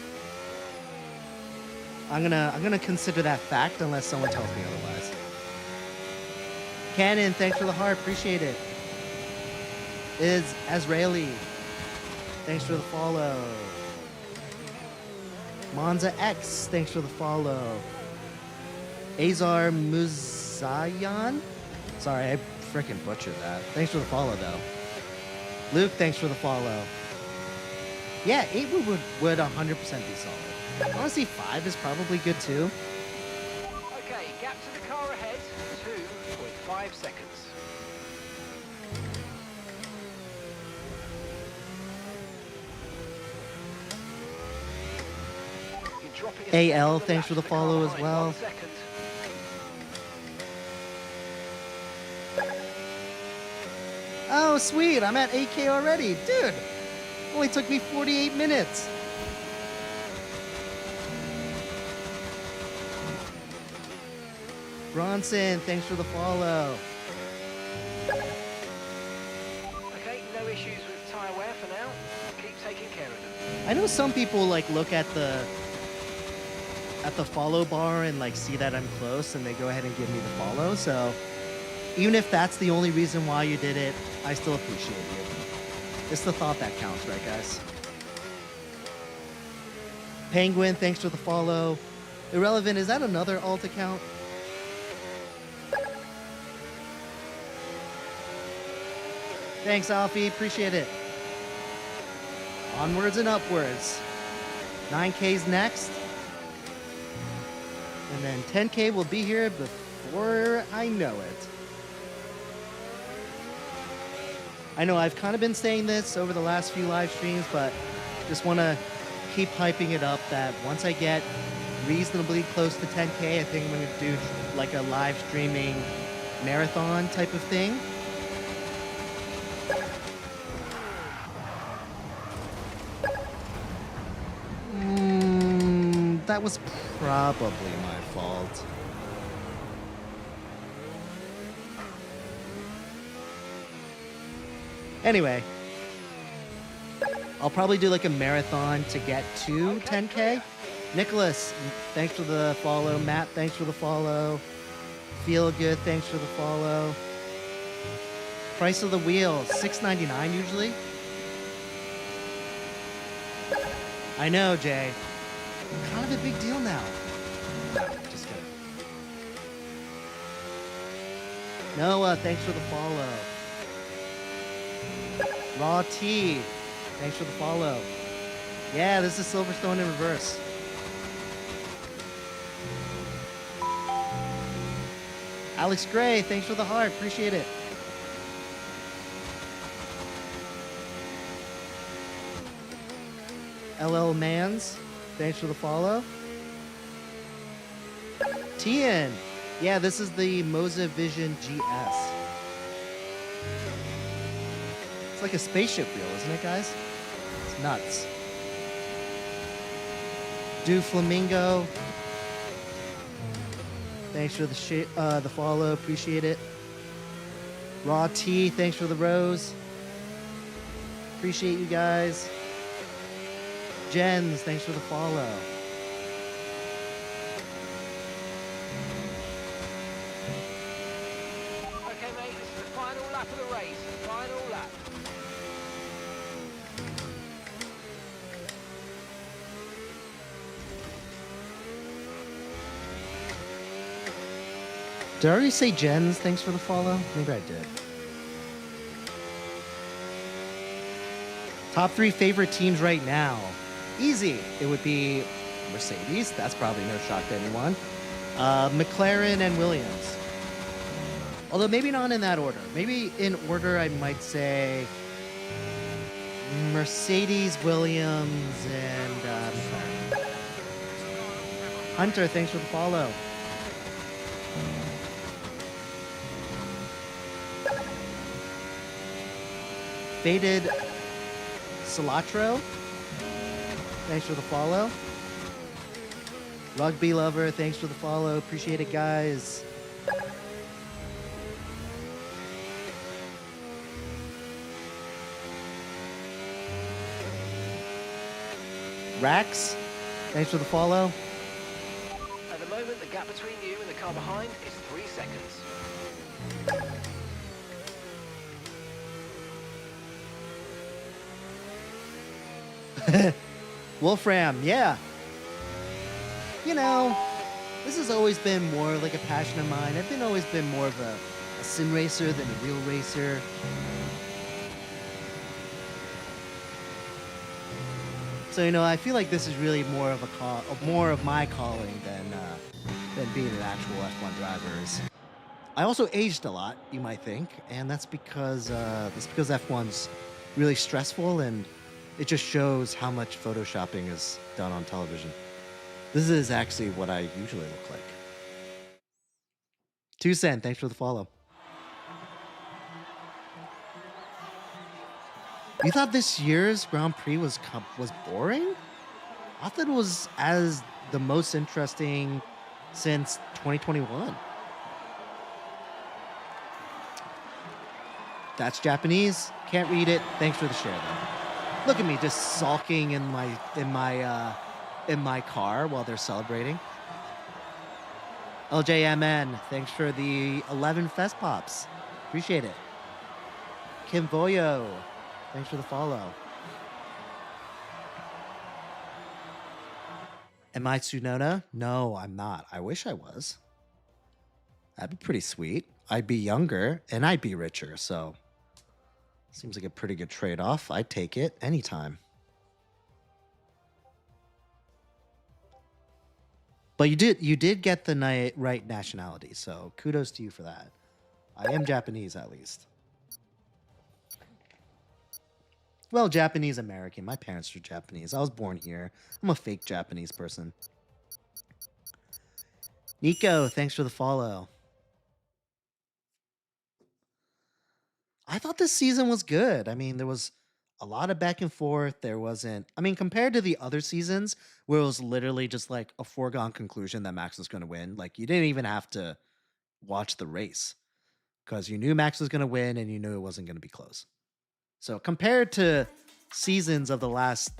I'm gonna consider that fact unless someone tells me otherwise. Cannon, thanks for the heart, appreciate it. Is Azraeli, thanks for the follow. Monza X, thanks for the follow. Azar Muzayan, sorry, I freaking butchered that. Thanks for the follow, though. Luke, thanks for the follow. Yeah, 8 would 100% be solid. Honestly, 5 is probably good, too. Okay, gap to the car ahead, 2.5 seconds. AL, thanks for the follow as well. Oh, sweet, I'm at 8K already. Dude, only took me 48 minutes. Bronson, thanks for the follow. Okay, no issues with tyre wear for now. Keep taking care of them. I know some people like look at the follow bar and like see that I'm close and they go ahead and give me the follow. So even if that's the only reason why you did it, I still appreciate you. It's the thought that counts, right, guys? Penguin, thanks for the follow. Irrelevant, is that another alt account? Thanks, Alfie. Appreciate it. Onwards and upwards. 9K's next. And then 10K will be here before I know it. I know I've kind of been saying this over the last few live streams, but just want to keep hyping it up that once I get reasonably close to 10K, I think I'm going to do like a live streaming marathon type of thing. That was probably my fault. Anyway, I'll probably do like a marathon to get to 10K. Nicholas, thanks for the follow. Matt, thanks for the follow. Feel good, thanks for the follow. Price of the wheel, $6.99 usually. I know, Jay. Kind of a big deal now. Just kidding. Noah, thanks for the follow. Raw T, thanks for the follow. Yeah, this is Silverstone in reverse. Alex Gray, thanks for the heart. Appreciate it. LL Mans, thanks for the follow. Tian, yeah, this is the Moza Vision GS. It's like a spaceship wheel, isn't it, guys? It's nuts. Do Flamingo, thanks for the follow, appreciate it. Raw T, thanks for the rose. Appreciate you guys. Jens, thanks for the follow. Okay, mate, this is the final lap of the race. Final lap. Did I already say Jens, thanks for the follow? Maybe I did. Top 3 favorite teams right now. Easy. It would be Mercedes. That's probably no shock to anyone. McLaren and Williams. Although maybe not in that order. Maybe in order I might say Mercedes, Williams, and McLaren. Hunter, thanks for the follow. Faded Salatro, thanks for the follow. Rugby Lover, thanks for the follow. Appreciate it, guys. Rax, thanks for the follow. At the moment, the gap between you and the car behind is 3 seconds. Wolfram, yeah. You know, this has always been more like a passion of mine. I've always been more of a sim racer than a real racer. So, you know, I feel like this is really more of more of my calling than being an actual F1 driver. I also aged a lot, you might think, and that's because F1's really stressful and it just shows how much photoshopping is done on television. This is actually what I usually look like. 2 Cent, thanks for the follow. You thought this year's Grand Prix was boring? I thought it was as the most interesting since 2021. That's Japanese. Can't read it. Thanks for the share, though. Look at me, just sulking in my car while they're celebrating. LJMN, thanks for the 11 Fest Pops. Appreciate it. Kim Voyo, thanks for the follow. Am I Tsunona? No, I'm not. I wish I was. That'd be pretty sweet. I'd be younger and I'd be richer, so seems like a pretty good trade-off. I'd take it anytime. But you did get the right nationality, so kudos to you for that. I am Japanese, at least. Well, Japanese American. My parents are Japanese. I was born here. I'm a fake Japanese person. Nico, thanks for the follow. I thought this season was good. I mean, there was a lot of back and forth. There wasn't, I mean, compared to the other seasons where it was literally just like a foregone conclusion that Max was going to win, like you didn't even have to watch the race because you knew Max was going to win and you knew it wasn't going to be close. So compared to seasons of the last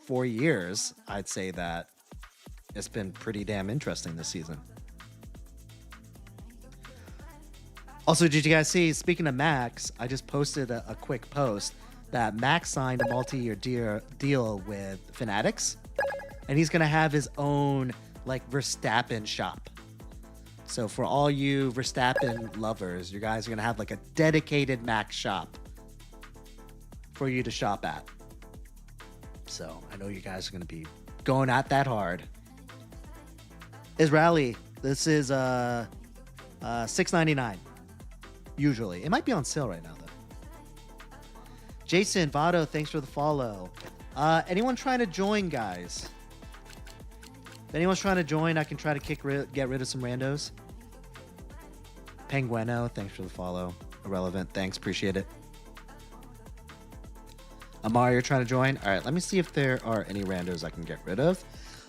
4 years, I'd say that it's been pretty damn interesting this season. Also, did you guys see, speaking of Max, I just posted a quick post that Max signed a multi-year deal with Fanatics, and he's going to have his own, like, Verstappen shop. So for all you Verstappen lovers, you guys are going to have, like, a dedicated Max shop for you to shop at. So I know you guys are going to be going at that hard. Israeli, this is $6.99. Usually. It might be on sale right now, though. Jason, Vado, thanks for the follow. Anyone trying to join, guys? If anyone's trying to join, I can try to get rid of some randos. Pengueno, thanks for the follow. Irrelevant, thanks, appreciate it. Amar, you're trying to join? All right, let me see if there are any randos I can get rid of.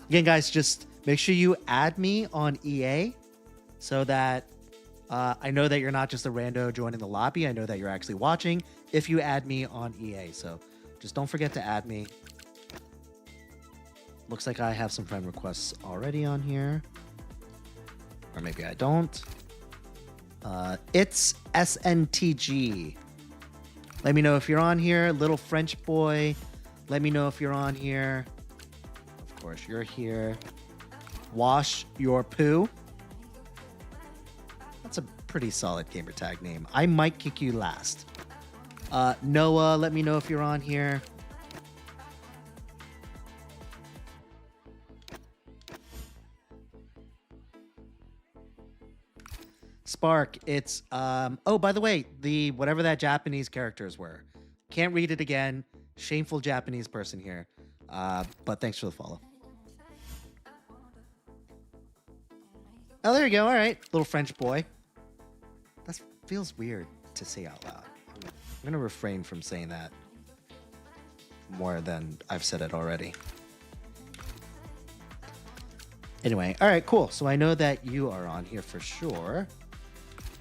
Again, guys, just make sure you add me on EA so that I know that you're not just a rando joining the lobby. I know that you're actually watching if you add me on EA. So just don't forget to add me. Looks like I have some friend requests already on here. Or maybe I don't. It's SNTG. Let me know if you're on here. Little French boy. Let me know if you're on here. Of course, you're here. Wash your poo. That's a pretty solid gamer tag name. I might kick you last. Noah, let me know if you're on here. Spark, it's oh, by the way, the whatever that Japanese characters were. Can't read it again. Shameful Japanese person here. But thanks for the follow. Oh, there you go. All right, little French boy. That feels weird to say out loud. I'm gonna refrain from saying that more than I've said it already. Anyway, all right, cool. So I know that you are on here for sure.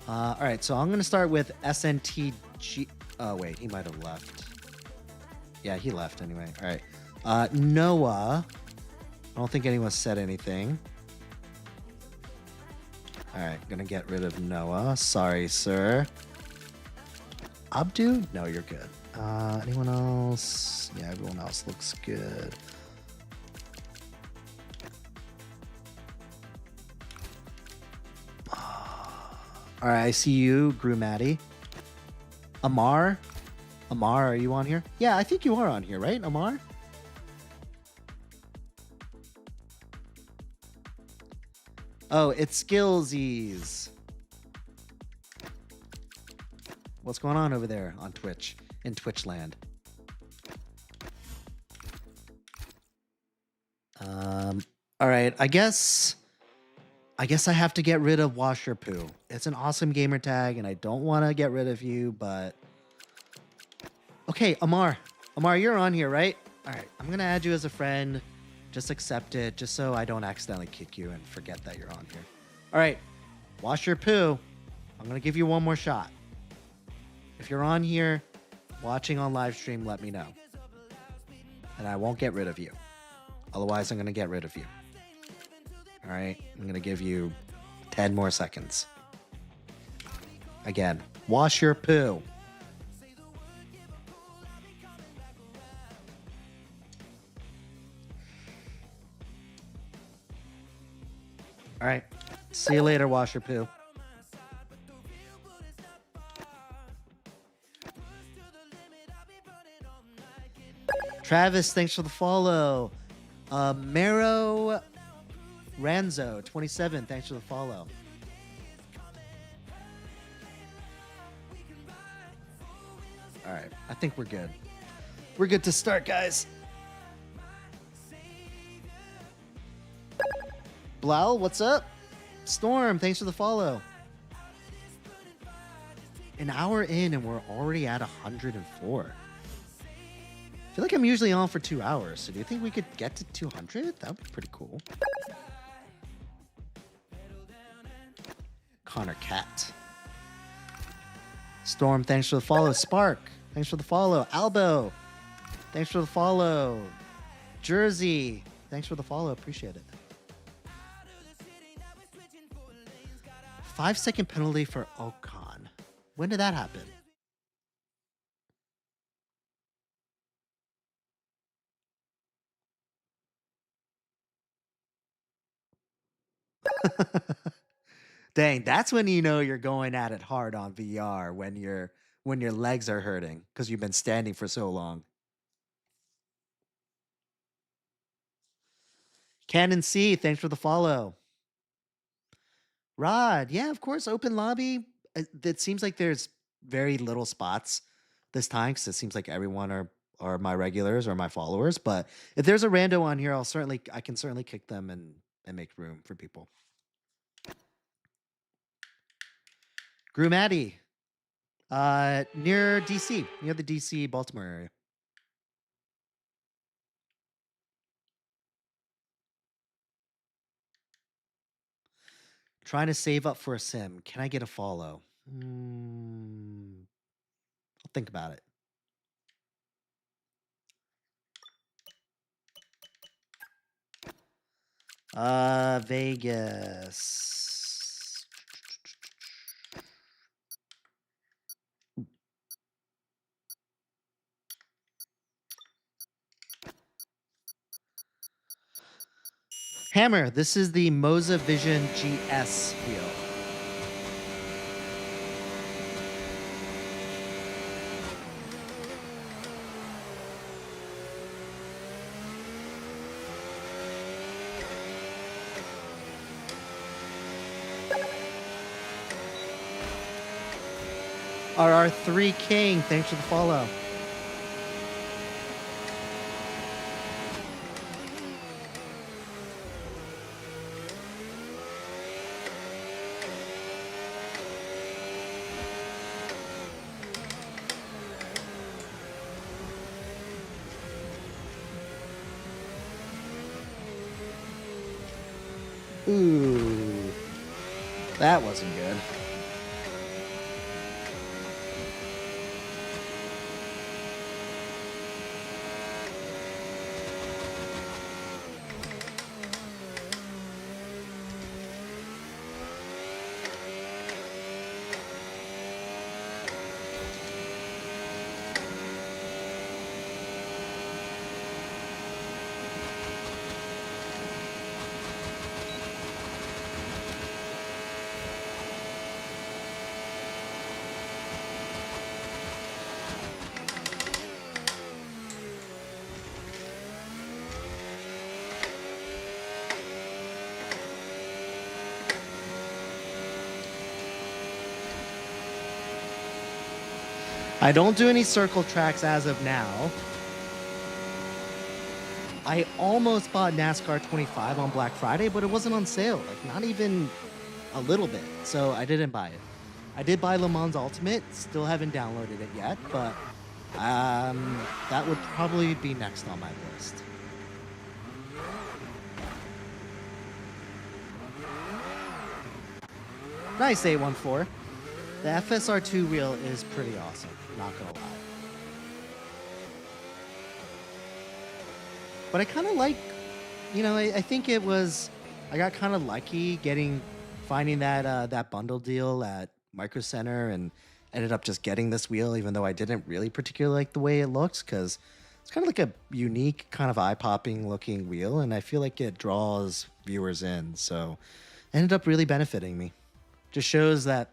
All right, so I'm gonna start with SNTG. Oh wait, he might have left. Yeah, he left anyway. All right, Noah. I don't think anyone said anything. All right, gonna get rid of Noah. Sorry, sir. Abdu? No, you're good. Anyone else? Yeah, everyone else looks good. All right, I see you, Grumati. Amar? Amar, are you on here? Yeah, I think you are on here, right, Amar? Oh, it's Skillsies. What's going on over there on Twitch, in Twitch land? All right, I guess I have to get rid of Wash Your Poo. It's an awesome gamer tag, and I don't want to get rid of you, but... Okay, Amar. Amar, you're on here, right? All right, I'm going to add you as a friend. Just accept it, just so I don't accidentally kick you and forget that you're on here. All right, Wash Your Poo. I'm going to give you one more shot. If you're on here, watching on live stream, let me know. And I won't get rid of you. Otherwise, I'm going to get rid of you. All right, I'm going to give you 10 more seconds. Again, Wash Your Poo. All right, see you later, Wash Your Poo. Travis, thanks for the follow. Mero Ranzo, 27, thanks for the follow. All right, I think we're good. We're good to start, guys. Blau, what's up? Storm, thanks for the follow. An hour in and we're already at 104. I feel like I'm usually on for 2 hours, so do you think we could get to 200? That would be pretty cool. Connor Cat. Storm, thanks for the follow. Spark, thanks for the follow. Albo, thanks for the follow. Jersey, thanks for the follow. Appreciate it. 5-second penalty for Ocon. When did that happen? Dang, that's when you know you're going at it hard on VR, when your legs are hurting because you've been standing for so long. Canon C, thanks for the follow. Rod, yeah, of course, open lobby. It seems like there's very little spots this time because it seems like everyone are my regulars or my followers. But if there's a rando on here, I can certainly kick them and make room for people. Grumati, near DC, near the DC Baltimore area. Trying to save up for a sim. Can I get a follow? I'll think about it. Vegas. Hammer, this is the Moza Vision GS wheel. RR3 King, thanks for the follow. Ooh, that wasn't good. I don't do any circle tracks as of now. I almost bought NASCAR 25 on Black Friday, but it wasn't on sale. Like, not even a little bit. So I didn't buy it. I did buy Le Mans Ultimate. Still haven't downloaded it yet, but that would probably be next on my list. Nice 814. The FSR2 wheel is pretty awesome, not gonna lie. But I kind of like, I think it was, I got kind of lucky finding that bundle deal at Micro Center and ended up just getting this wheel, even though I didn't really particularly like the way it looks, because it's kind of like a unique, kind of eye-popping looking wheel, and I feel like it draws viewers in, so it ended up really benefiting me. Just shows that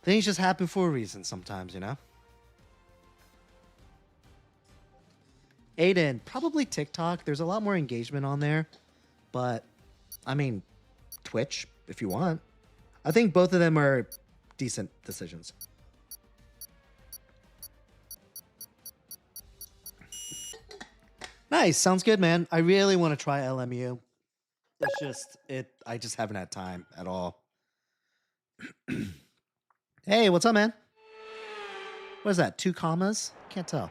things just happen for a reason sometimes, Aiden, probably TikTok. There's a lot more engagement on there, but I mean, Twitch, if you want. I think both of them are decent decisions. Nice, sounds good, man. I really want to try LMU. I just haven't had time at all. Hey, what's up, man? What is that? 2 commas? Can't tell.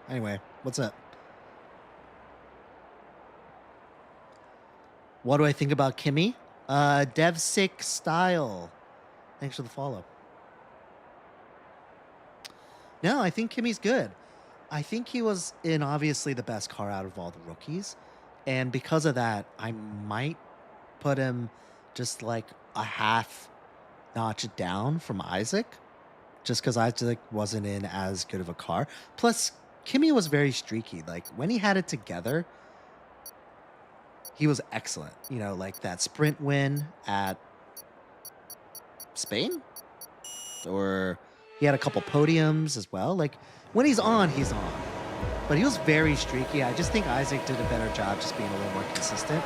Anyway, what's up? What do I think about Kimmy? Dev6 style. Thanks for the follow. No, I think Kimmy's good. I think he was in obviously the best car out of all the rookies. And because of that, I might put him just like a half notch down from Isaac, just because Isaac wasn't in as good of a car. Plus, Kimmy was very streaky. Like when he had it together, he was excellent. You know, like that sprint win at Spain, or he had a couple podiums as well. Like when he's on, he's on. But he was very streaky. I just think Isaac did a better job just being a little more consistent.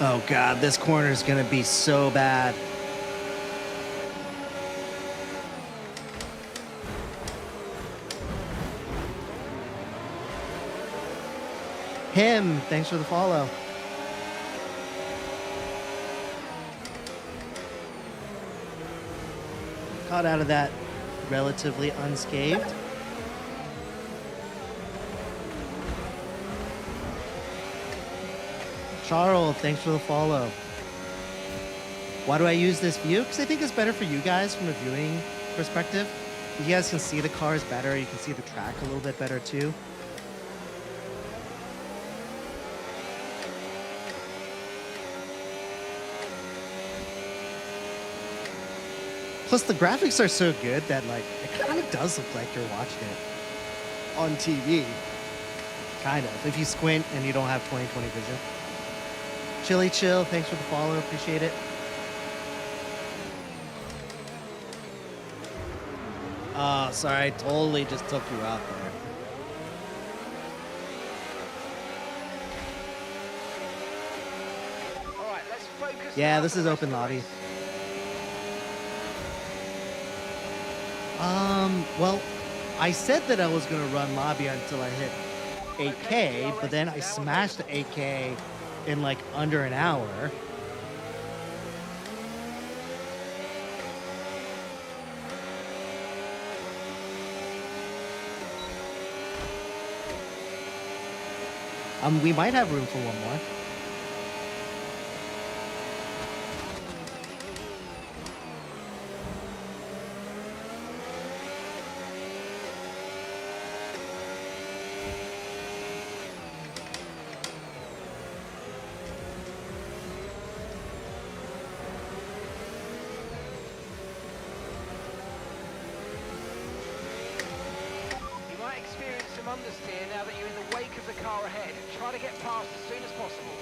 Oh god, this corner is gonna be so bad. Him, thanks for the follow. Caught out of that relatively unscathed. Charles, thanks for the follow. Why do I use this view? Because I think it's better for you guys from a viewing perspective. You guys can see the cars better. You can see the track a little bit better too. Plus, the graphics are so good that like it kind of does look like you're watching it on TV. Kind of, if you squint and you don't have 20/20 vision. Chili Chill, thanks for the follow, appreciate it. Oh, sorry, I totally just took you out there. All right, let's focus. Yeah, now this for is the rest open of the lobby. race. Well, I said that I was gonna run lobby until I hit 8K, but then I smashed the 8K in like under an hour. We might have room for one more. You might experience some understeer now that you're in the wake of the car ahead. Try to get past as soon as possible.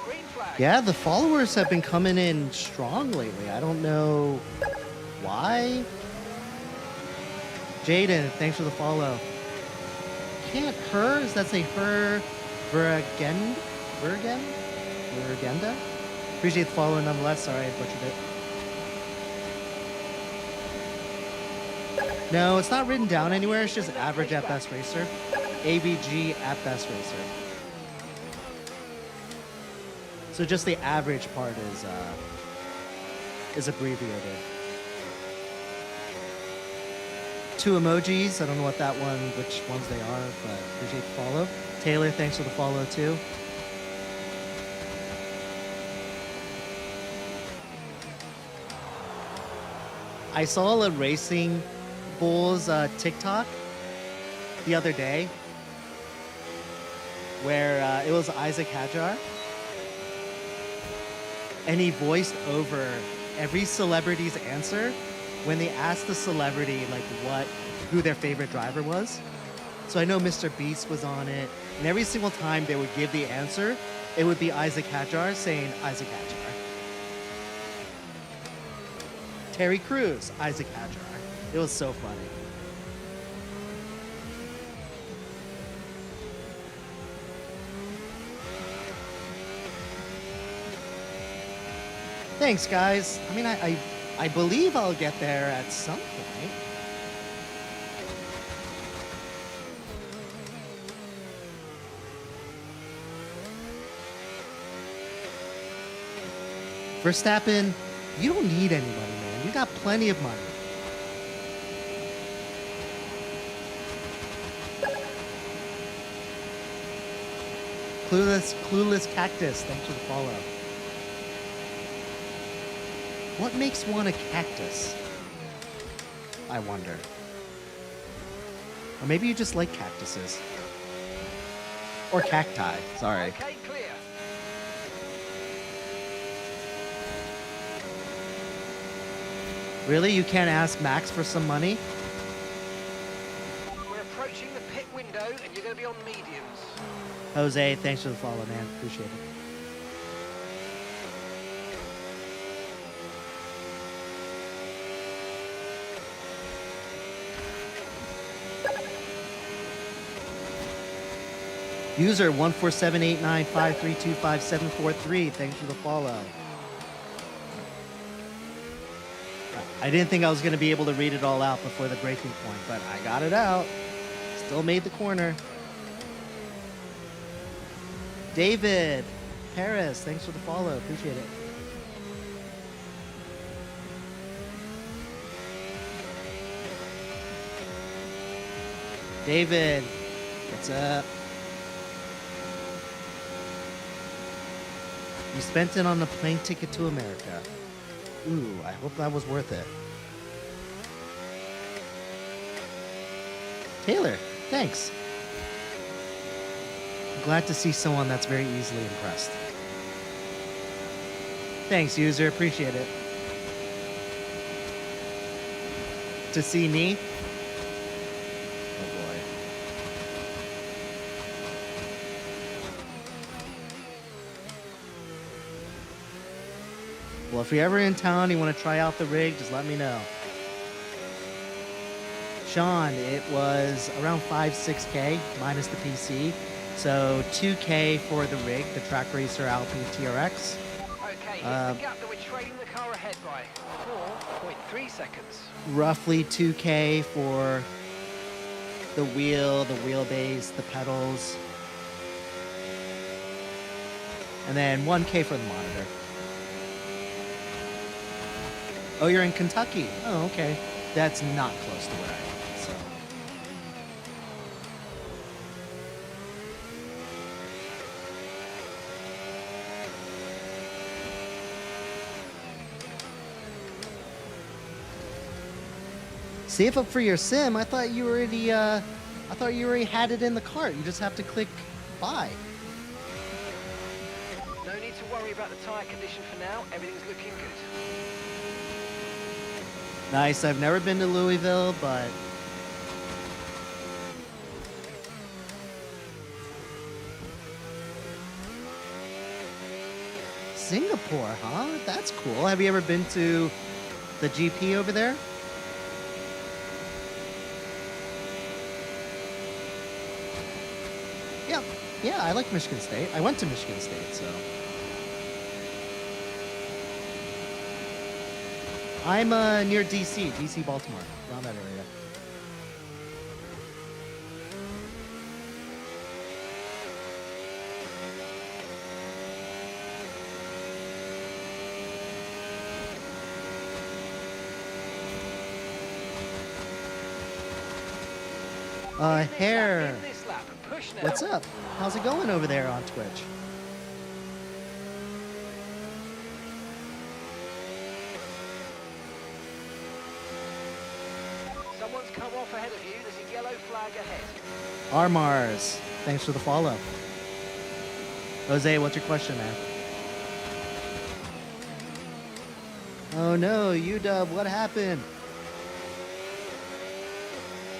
Green flag. Yeah, the followers have been coming in strong lately. I don't know why. Jaden, thanks for the follow. Can't her? Does that say her? Vergen? Vergenda? Appreciate the follow nonetheless. Sorry I butchered it. No, it's not written down anywhere. It's just average at best racer. ABG at best racer. So just the average part is abbreviated. 2 emojis. I don't know what that one, which ones they are, but appreciate the follow. Taylor, thanks for the follow too. I saw a Racing Bulls TikTok the other day where it was Isaac Hadjar, and he voiced over every celebrity's answer when they asked the celebrity like who their favorite driver was. So I know Mr. Beast was on it, and every single time they would give the answer, it would be Isaac Hadjar saying Isaac Hadjar. Terry Crews, Isaac Hadjar. It was so funny. Thanks, guys. I mean, I believe I'll get there at some point. Verstappen, you don't need any money, man. You got plenty of money. Clueless Cactus, thanks for the follow. What makes one a cactus? I wonder. Or maybe you just like cactuses. Or cacti, sorry. Okay, clear. Really? You can't ask Max for some money? We're approaching the pit window and you're going to be on mediums. Jose, thanks for the follow, man. Appreciate it. User 1478953255743, thanks for the follow. I didn't think I was going to be able to read it all out before the breaking point, but I got it out. Still made the corner. David Harris, thanks for the follow. Appreciate it. David, what's up? You spent it on a plane ticket to America. Ooh, I hope that was worth it. Taylor, thanks. I'm glad to see someone that's very easily impressed. Thanks, user. Appreciate it. To see me? Oh boy. Well, if you're ever in town, you want to try out the rig, just let me know. Sean, it was around 5-6K minus the PC. So 2K for the rig, the Track Racer Alpine TRX. Okay, here's the gap that we're trailing the car ahead by. 4.3 seconds. Roughly 2K for the wheel, the wheelbase, the pedals. And then 1K for the monitor. Oh, you're in Kentucky. Oh, okay. That's not close to where I am, so. Save up for your sim. I thought you already had it in the cart. You just have to click buy. No need to worry about the tyre condition for now. Everything's looking good. Nice. I've never been to Louisville, but Singapore, huh? That's cool. Have you ever been to the GP over there? Yeah. Yeah, I like Michigan State. I went to Michigan State, so. I'm near DC, Baltimore, around that area. Hair, what's up? How's it going over there on Twitch? Someone's come off ahead of you. There's a yellow flag ahead. Armars, thanks for the follow. Jose, what's your question, man? Oh no, UW, what happened?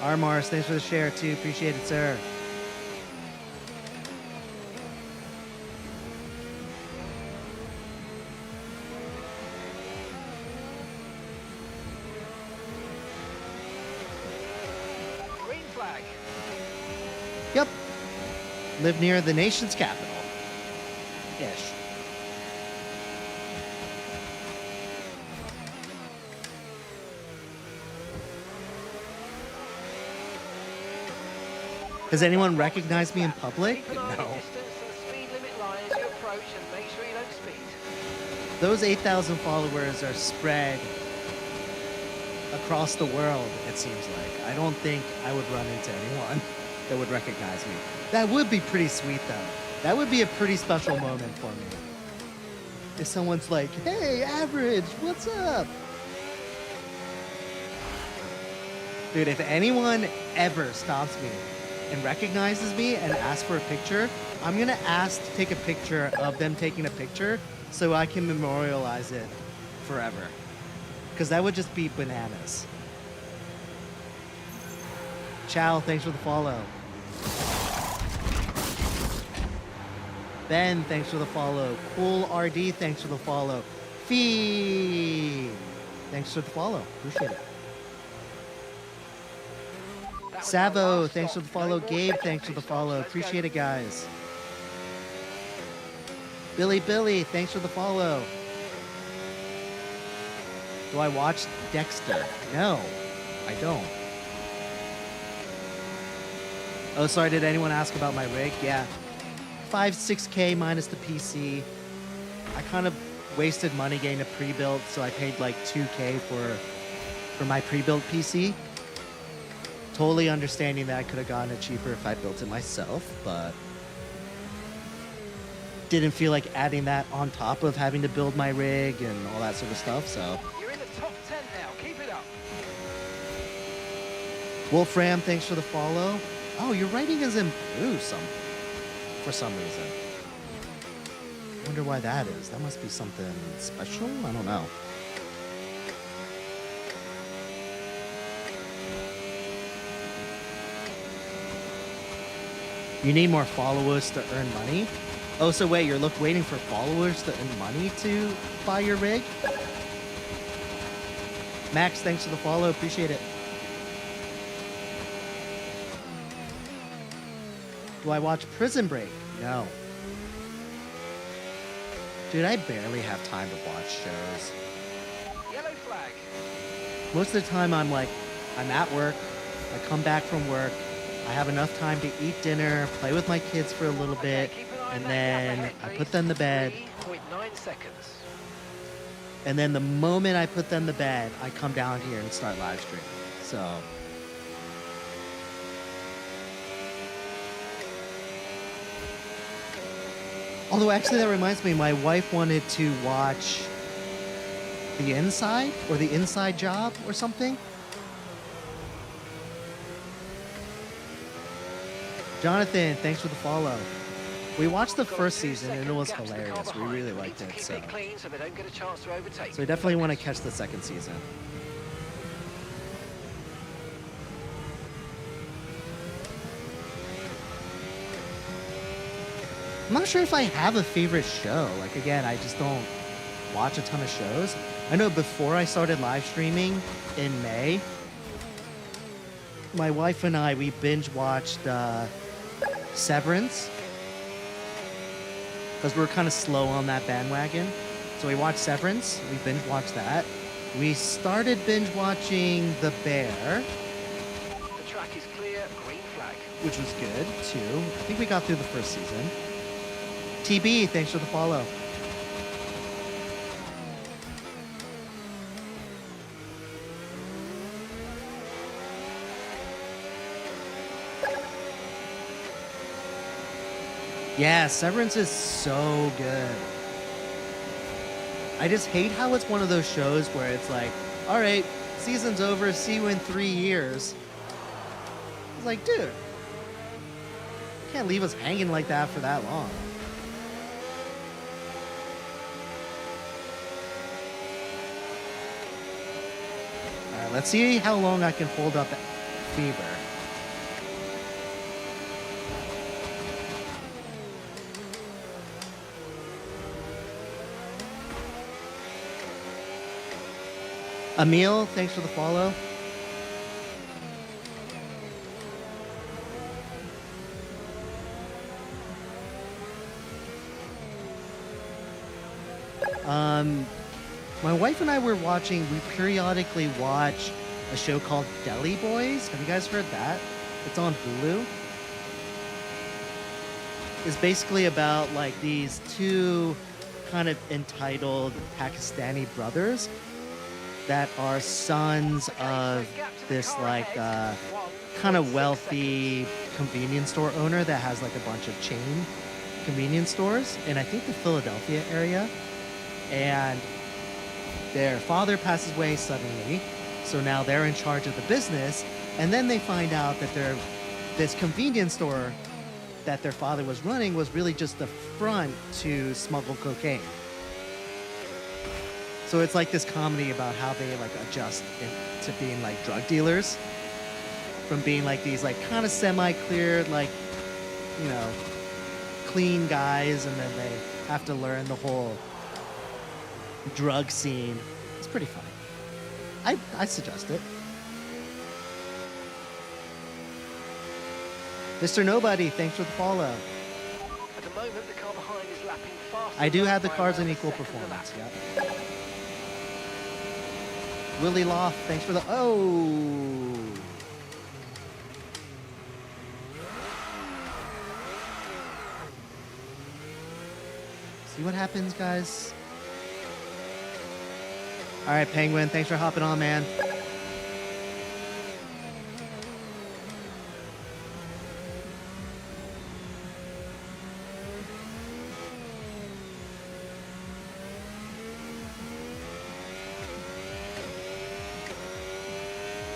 Armars, thanks for the share too. Appreciate it, sir. Green flag. Yep. Live near the nation's capital. Ish. Does anyone recognize me in public? Keep an eye on No. the distance and the speed limit line as you approach and make sure you don't speed. those 8,000 followers are spread across the world, it seems like. I don't think I would run into anyone that would recognize me. That would be pretty sweet, though. That would be a pretty special moment for me. If someone's like, hey, Average, what's up? Dude, if anyone ever stops me and recognizes me and asks for a picture, I'm gonna ask to take a picture of them taking a picture so I can memorialize it forever. Because that would just be bananas. Chow, thanks for the follow. Ben, thanks for the follow. Cool RD, thanks for the follow. Fee, thanks for the follow. Appreciate it. Savo, thanks for the follow. Gabe, thanks for the follow. Appreciate it, guys. Billy, thanks for the follow. Do I watch Dexter? No, I don't. Oh, sorry, did anyone ask about my rig? Yeah. 6K minus the PC. I kind of wasted money getting a pre-built, so I paid like 2K for my pre-built PC. Totally understanding that I could have gotten it cheaper if I built it myself, but didn't feel like adding that on top of having to build my rig and all that sort of stuff, so. You're in the top 10 now. Keep it up. Wolfram, thanks for the follow. Oh, your writing is in blue for some reason. Wonder why that is. That must be something special? I don't know. You need more followers to earn money? Oh, so wait, you're waiting for followers to earn money to buy your rig? Max, thanks for the follow. Appreciate it. Do I watch Prison Break? No. Dude, I barely have time to watch shows. Yellow flag. Most of the time I'm at work, I come back from work, I have enough time to eat dinner, play with my kids for a little bit, and then I put them to bed. 3.9 seconds. And then the moment I put them to bed, I come down here and start live streaming. So. Although actually that reminds me, my wife wanted to watch The Inside or The Inside Job or something. Jonathan, thanks for the follow. We watched the first season and it was hilarious. We really liked it. So we definitely want to catch the second season. I'm not sure if I have a favorite show. Like, again, I just don't watch a ton of shows. I know before I started live streaming in May, my wife and I, we binge watched Severance. Because we were kind of slow on that bandwagon. So we watched Severance. We binge watched that. We started binge watching The Bear. The track is clear, green flag. Which was good, too. I think we got through the first season. TB, thanks for the follow. Yeah, Severance is so good. I just hate how it's one of those shows where it's like, all right, season's over, see you in 3 years. It's like, dude, you can't leave us hanging like that for that long. All right, let's see how long I can hold up fever. Emil, thanks for the follow. My wife and I were watching, we periodically watch a show called Deli Boys. Have you guys heard that? It's on Hulu. It's basically about like these two kind of entitled Pakistani brothers that are sons of this like kind of wealthy convenience store owner that has like a bunch of chain convenience stores in I think the Philadelphia area. And their father passes away suddenly, so now they're in charge of the business. And then they find out that this convenience store that their father was running was really just the front to smuggle cocaine. So it's like this comedy about how they like adjust into being like drug dealers from being like these like kind of semi-clear, like, you know, clean guys, and then they have to learn the whole drug scene. It's pretty funny. I suggest it. Mr. Nobody, thanks for the follow. At the moment, the car behind is lapping faster. I do have the by cars in around a equal second a lap. performance, yeah. Willie Loft, thanks for the... Oh! See what happens, guys? All right, Penguin, thanks for hopping on, man.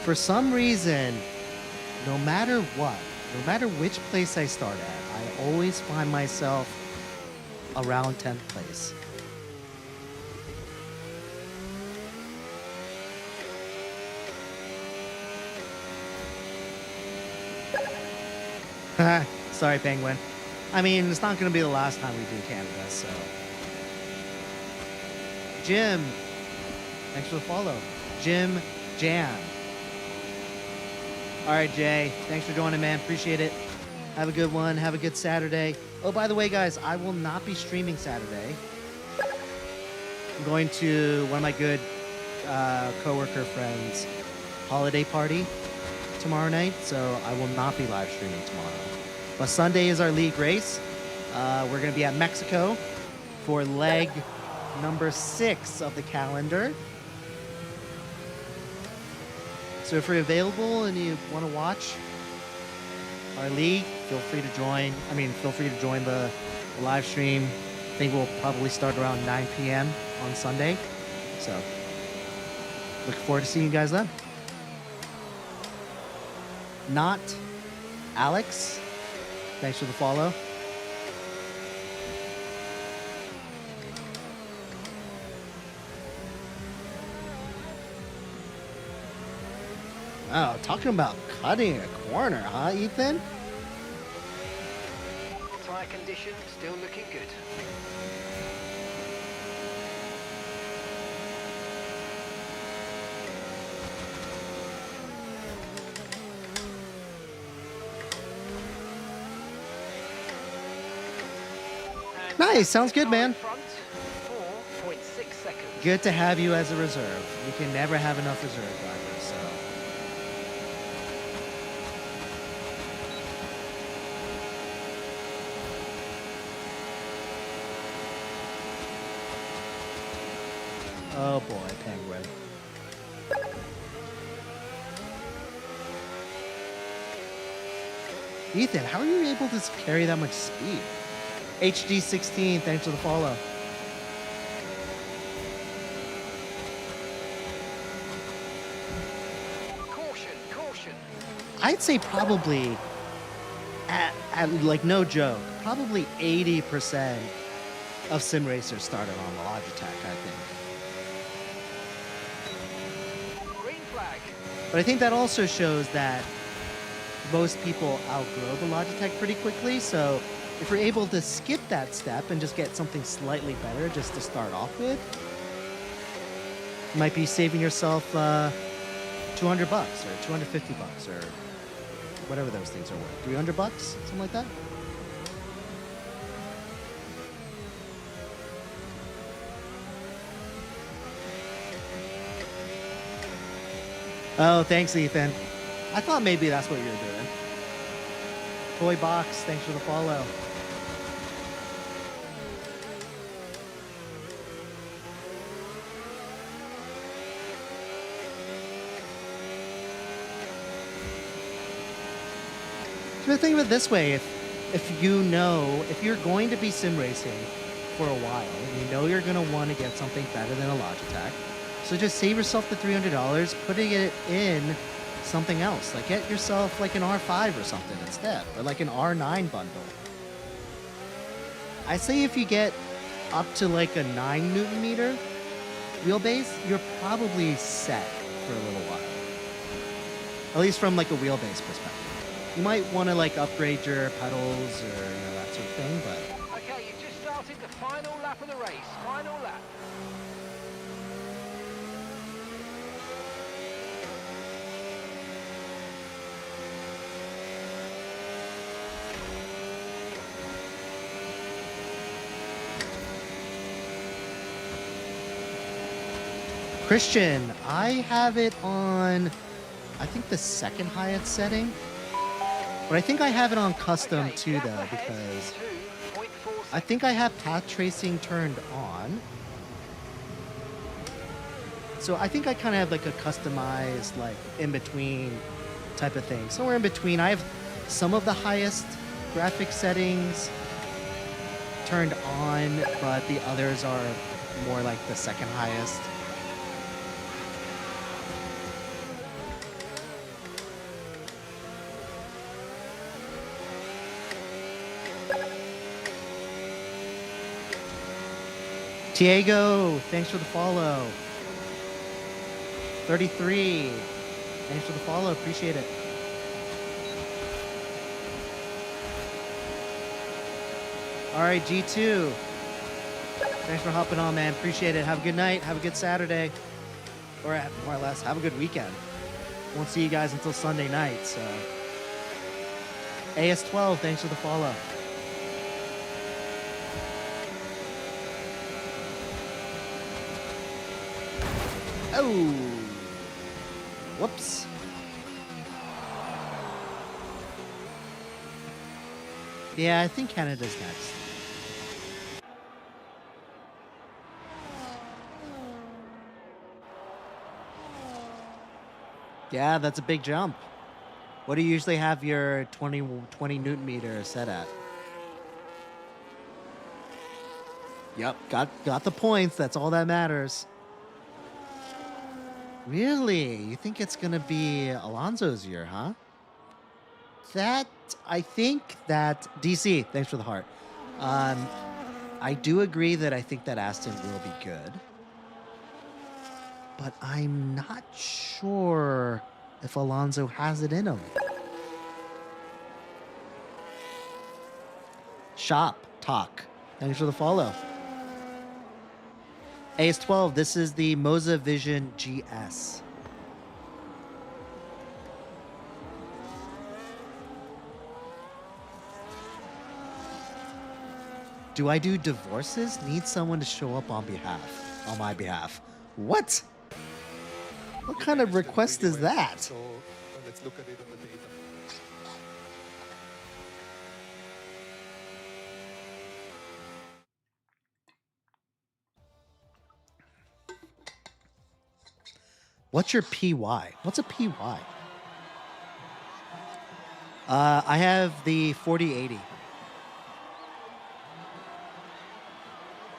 For some reason, no matter what, no matter which place I start at, I always find myself around 10th place. Sorry, Penguin. I mean, it's not going to be the last time we do Canada, so. Jim, thanks for the follow. Jim Jan. All right, Jay, thanks for joining, man. Appreciate it. Have a good one. Have a good Saturday. Oh, by the way, guys, I will not be streaming Saturday. I'm going to one of my good coworker friends' holiday party tomorrow night, so I will not be live streaming tomorrow. But Sunday is our league race. We're going to be at Mexico for leg number 6 of the calendar. So if you're available and you want to watch our league, feel free to join. Feel free to join the live stream. I think we'll probably start around 9 p.m. on Sunday. So looking forward to seeing you guys then. Not Alex, thanks for the follow. Oh, talking about cutting a corner, huh, Ethan? Tyre condition still looking good. And Nice, sounds good, car man. in front, 4.6 seconds. Good to have you as a reserve. We can never have enough reserve drivers, so. Oh boy, Penguin. Ethan, how are you able to carry that much speed? HD16, thanks for the follow. Caution. I'd say probably, at like no joke, probably 80% of sim racers started on the Logitech, I think. Green flag. But I think that also shows that most people outgrow the Logitech pretty quickly. So if you're able to skip that step and just get something slightly better just to start off with, you might be saving yourself $200 or $250 or whatever those things are worth. $300, something like that. Oh, thanks, Ethan. I thought maybe that's what you were doing. Toy Box, thanks for the follow. So think of it this way: if you know if you're going to be sim racing for a while, you know you're going to want to get something better than a Logitech. So just save yourself the $300, putting it in something else. Like get yourself like an R5 or something instead, or like an R9 bundle. I say if you get up to like a 9 Newton meter wheelbase, you're probably set for a little while. At least from like a wheelbase perspective. You might want to like upgrade your pedals or that sort of thing, but Okay, you've just started the final lap of the race. Final lap. Christian, I have it on, I think the second highest setting, but I think I have it on custom Okay, too gap though, ahead because in 2.4 I think I have path tracing turned on. So I think I kind of have like a customized, like in between type of thing. Somewhere in between. I have some of the highest graphic settings turned on, but the others are more like the second highest. Diego, thanks for the follow. 33, thanks for the follow. Appreciate it. All right, G2. Thanks for hopping on, man. Appreciate it. Have a good night. Have a good Saturday. Or more or less, have a good weekend. Won't see you guys until Sunday night, so. AS12, thanks for the follow. Oh. Whoops. Yeah, I think Canada's next. Yeah, that's a big jump. What do you usually have your 20 Newton meter set at? Yep, got the points. That's all that matters. Really? You think it's going to be Alonso's year, huh? I think that DC, thanks for the heart. I do agree that I think that Aston will be good. But I'm not sure if Alonso has it in him. Shop Talk, thanks for the follow. AS12, this is the Moza Vision GS. Do I do divorces? Need someone to show up on my behalf. What? What kind of request is that? So let's look at it on the data. What's your PY? What's a PY? I have the 4080.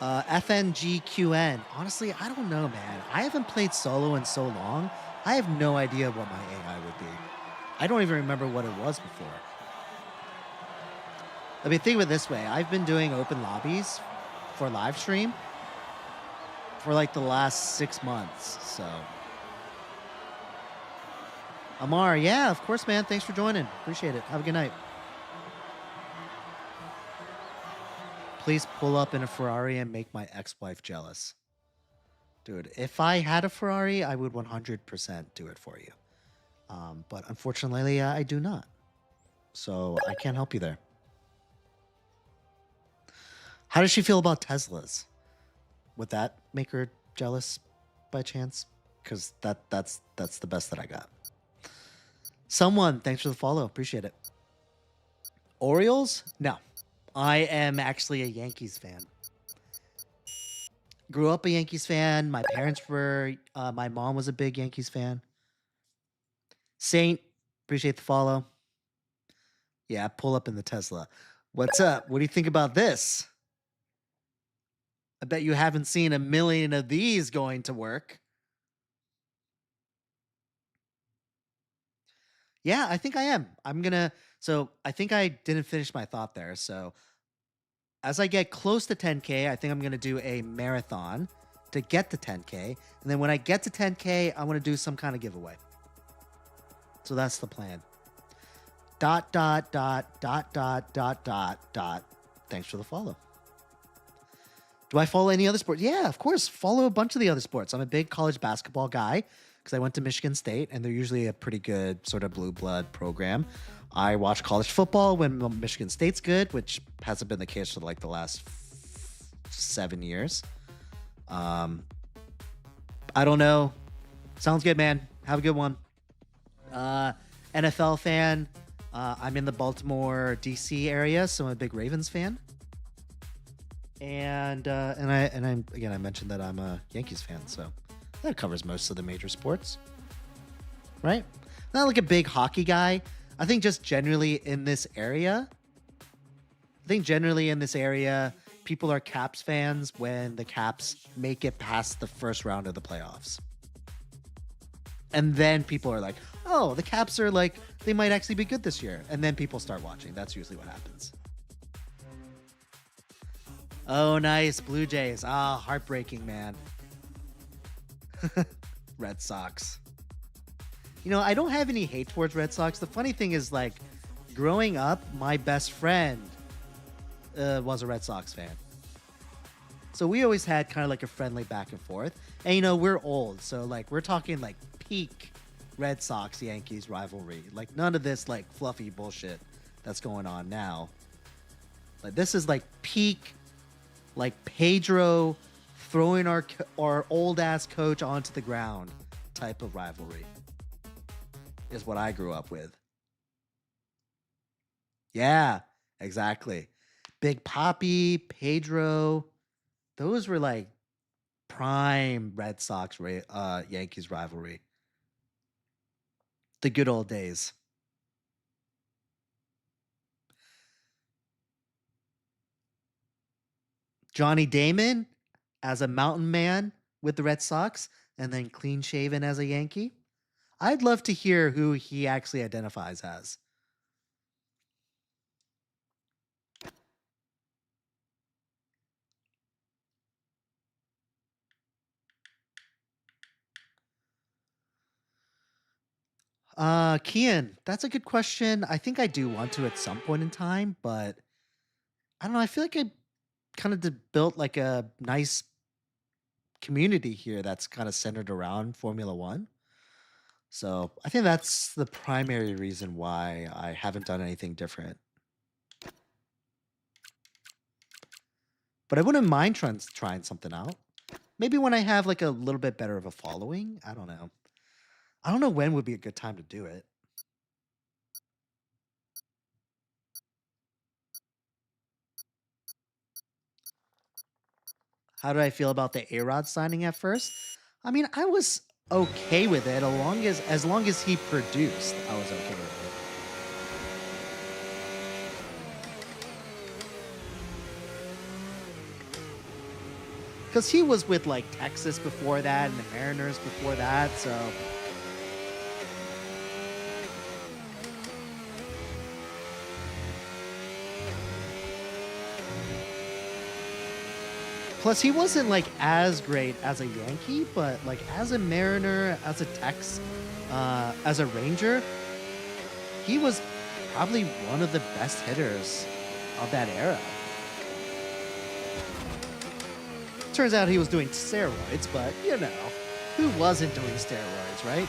FNGQN. Honestly, I don't know, man. I haven't played solo in so long. I have no idea what my AI would be. I don't even remember what it was before. I mean, think of it this way. I've been doing open lobbies for live stream for like the last 6 months, so. Amar, yeah, of course, man. Thanks for joining. Appreciate it. Have a good night. Please pull up in a Ferrari and make my ex-wife jealous. Dude, if I had a Ferrari, I would 100% do it for you. But unfortunately, I do not. So I can't help you there. How does she feel about Teslas? Would that make her jealous by chance? Because that's the best that I got. Someone, thanks for the follow. Appreciate it. Orioles? No. I am actually a Yankees fan. Grew up a Yankees fan. My parents were, my mom was a big Yankees fan. Saint, appreciate the follow. Yeah, pull up in the Tesla. What's up? What do you think about this? I bet you haven't seen a million of these going to work. Yeah, I think I am. So I think I didn't finish my thought there. So as I get close to 10K, I think I'm gonna do a marathon to get to 10K. And then when I get to 10K, I want to do some kind of giveaway. So that's the plan. Dot, dot, dot, dot, dot, dot, dot, dot. Thanks for the follow. Do I follow any other sports? Yeah, of course. Follow a bunch of the other sports. I'm a big college basketball guy because I went to Michigan State and they're usually a pretty good sort of blue blood program. I watch college football when Michigan State's good, which hasn't been the case for like the last 7 years. I don't know. Sounds good, man. Have a good one. NFL fan. I'm in the Baltimore, DC area, so I'm a big Ravens fan. And I mentioned that I'm a Yankees fan, so that covers most of the major sports, right? Not like a big hockey guy. I think just generally in this area, people are Caps fans when the Caps make it past the first round of the playoffs. And then people are like, oh, the Caps are like, they might actually be good this year. And then people start watching. That's usually what happens. Oh, nice. Blue Jays. Ah, heartbreaking, man. Red Sox. You know, I don't have any hate towards Red Sox. The funny thing is, like, growing up, my best friend was a Red Sox fan. So we always had kind of like a friendly back and forth. And, you know, we're old. So, like, we're talking, like, peak Red Sox-Yankees rivalry. Like, none of this, like, fluffy bullshit that's going on now. Like, this is, like, peak, like, Pedro throwing our old-ass coach onto the ground type of rivalry is what I grew up with. Yeah, exactly. Big Papi, Pedro, those were, like, prime Red Sox Yankees rivalry. The good old days. Johnny Damon as a mountain man with the Red Sox and then clean shaven as a Yankee. I'd love to hear who he actually identifies as. Kian, that's a good question. I think I do want to at some point in time, but I don't know. I feel like I kind of built like a nice community here that's kind of centered around Formula One. So I think that's the primary reason why I haven't done anything different. But I wouldn't mind trying something out. Maybe when I have like a little bit better of a following. I don't know. I don't know when would be a good time to do it. How did I feel about the A-Rod signing at first? I mean, I was okay with it as long as he produced. I was okay with it. Because he was with like Texas before that and the Mariners before that, so. Plus, he wasn't like as great as a Yankee, but like as a Mariner, as a Tex, as a Ranger, he was probably one of the best hitters of that era. Turns out he was doing steroids, but you know, who wasn't doing steroids, right?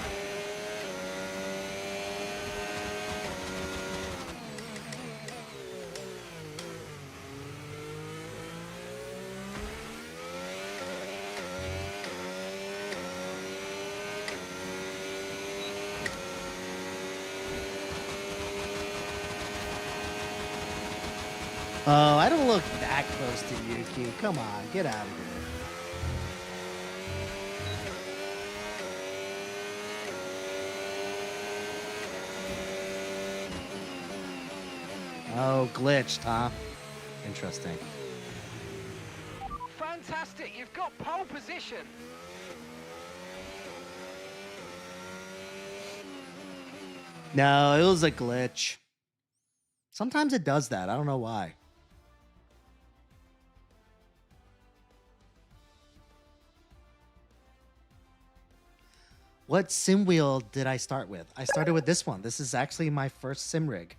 Oh, I don't look that close to Yuki. Come on, get out of here. Oh, glitched, huh? Interesting. Fantastic, you've got pole position. No, it was a glitch. Sometimes it does that. I don't know why. What sim wheel did I start with? I started with this one. This is actually my first sim rig.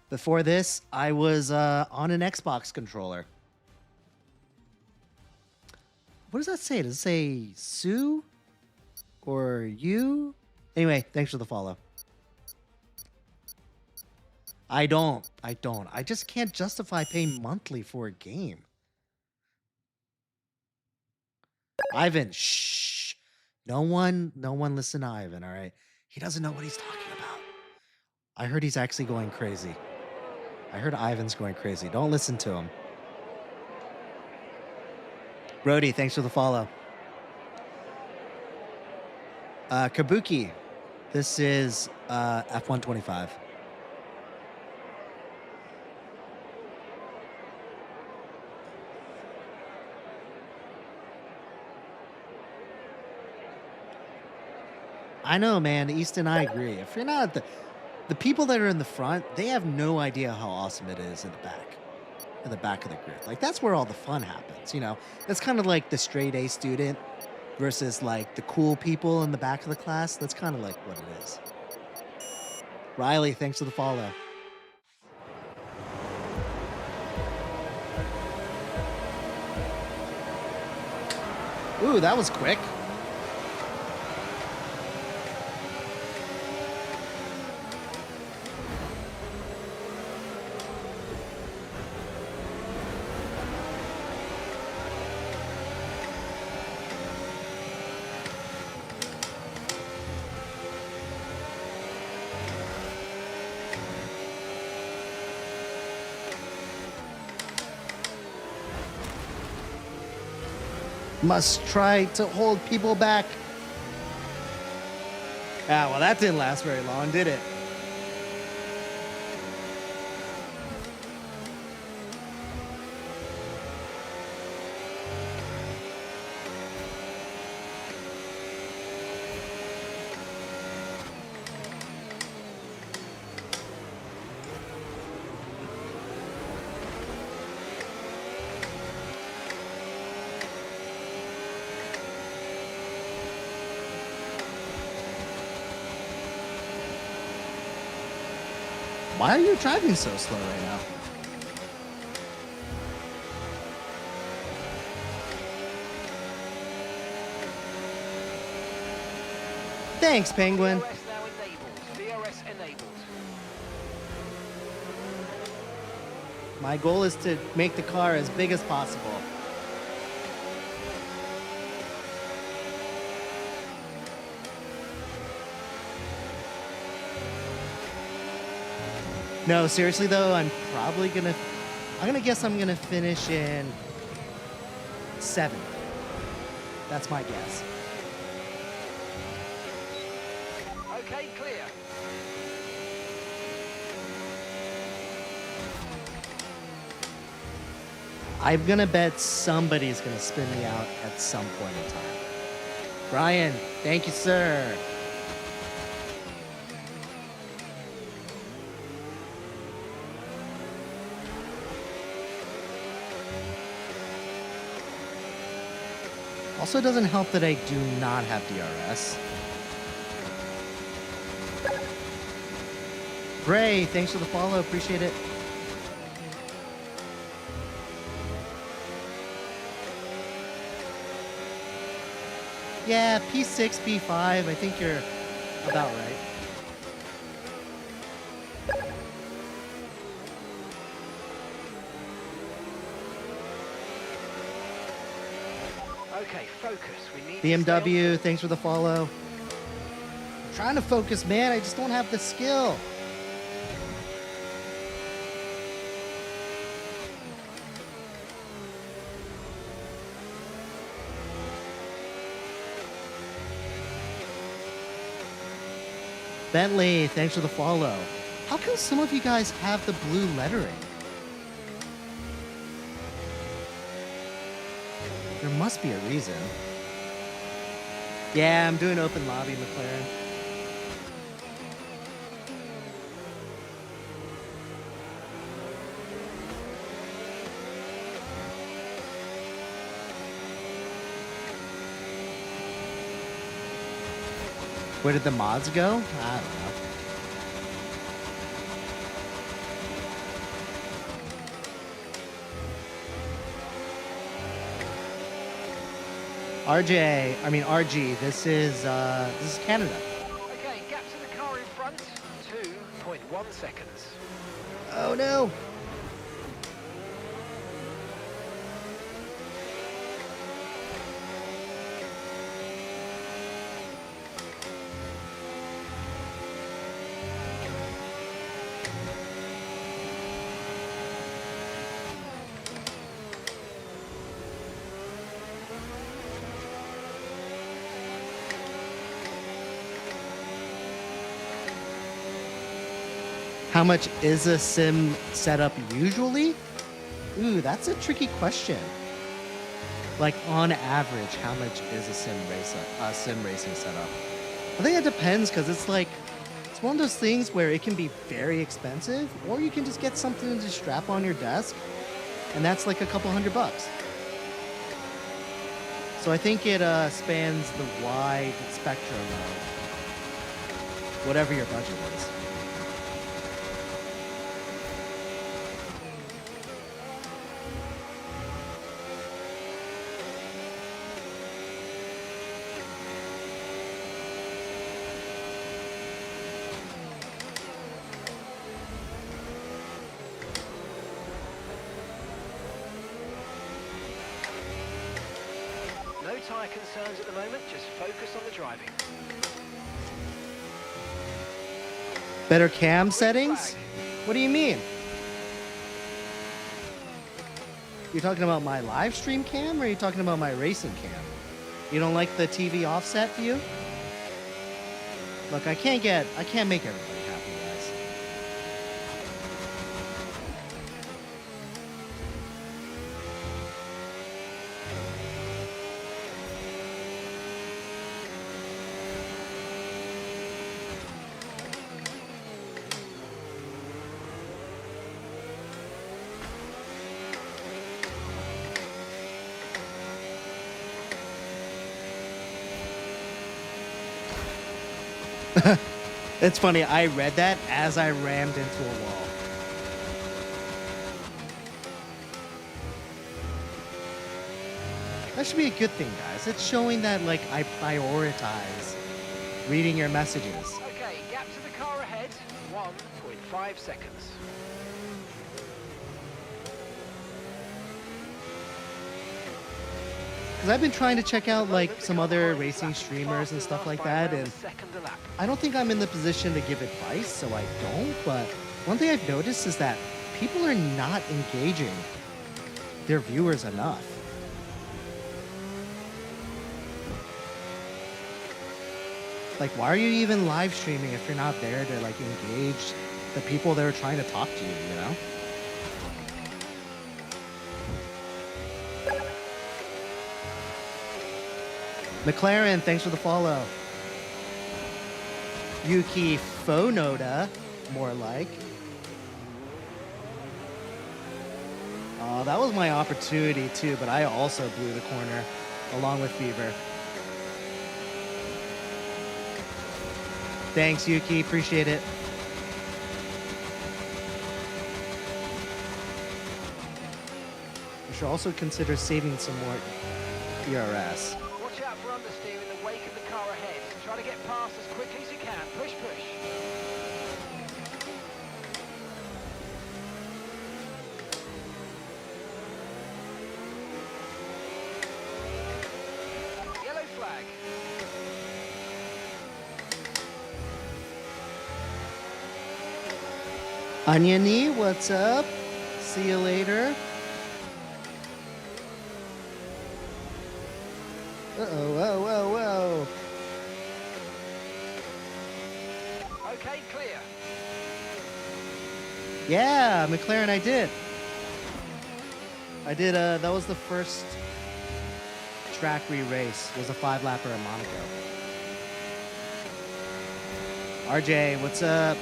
Before this, I was on an Xbox controller. What does that say? Does it say Sue? Or you? Anyway, thanks for the follow. I don't. I just can't justify paying monthly for a game. Ivan, shh. No one listen to Ivan, all right? He doesn't know what he's talking about. I heard he's actually going crazy. I heard Ivan's going crazy. Don't listen to him. Brody, thanks for the follow. Kabuki, this is F-125. I know, man. East and I agree. If you're not the people that are in the front, they have no idea how awesome it is in the back of the grid. Like that's where all the fun happens. You know, it's kind of like the straight A student versus like the cool people in the back of the class. That's kind of like what it is. Riley, thanks for the follow. Ooh, that was quick. Must try to hold people back. Ah, well, that didn't last very long, did it? Why are you driving so slow right now? Thanks, Penguin. DRS now enabled. DRS enabled. My goal is to make the car as big as possible. No, seriously though, I'm gonna guess I'm gonna finish in 7th. That's my guess. Okay, clear. I'm gonna bet somebody's gonna spin me out at some point in time. Brian, thank you, sir. Also, doesn't help that I do not have DRS. Bray, thanks for the follow. Appreciate it. Yeah, P6, P5. I think you're about right. Okay, focus. We need to stay on BMW, thanks for the follow. I'm trying to focus, man. I just don't have the skill. Bentley, thanks for the follow. How come some of you guys have the blue lettering? There must be a reason. Yeah, I'm doing open lobby, McLaren. Where did the mods go? I don't know. RG, this is Canada. Okay, gap to the car in front, 2.1 seconds. Oh no. How much is a sim setup usually? Ooh, that's a tricky question. Like on average, how much is a sim racing setup? I think it depends because it's one of those things where it can be very expensive, or you can just get something to strap on your desk, and that's like a couple $100. So I think it spans the wide spectrum of whatever your budget is. No tyre concerns at the moment, just focus on the driving. Better cam settings? What do you mean? You talking about my live stream cam, or are you talking about my racing cam? You don't like the TV offset view? Look, I can't make everybody happy, guys. It's funny, I read that as I rammed into a wall. That should be a good thing, guys. It's showing that, like, I prioritize reading your messages. Okay, gap to the car ahead, 1.5 seconds. Because I've been trying to check out, like, some other racing streamers and stuff like that, and I don't think I'm in the position to give advice, so I don't, but one thing I've noticed is that people are not engaging their viewers enough. Like, why are you even live streaming if you're not there to, like, engage the people that are trying to talk to you, you know? McLaren, thanks for the follow. Yuki Fonoda, more like. Oh, that was my opportunity too, but I also blew the corner along with Fever. Thanks, Yuki. Appreciate it. You should also consider saving some more ERS. Watch out for understeer in the wake of the car ahead. Try to get past as quickly as you can. Push, push. Yellow flag. Oniony, what's up? See you later. Uh-oh, whoa. Okay, clear. Yeah, McLaren, I did. That was the first track re-race. It was a 5-lapper in Monaco. RJ, what's up?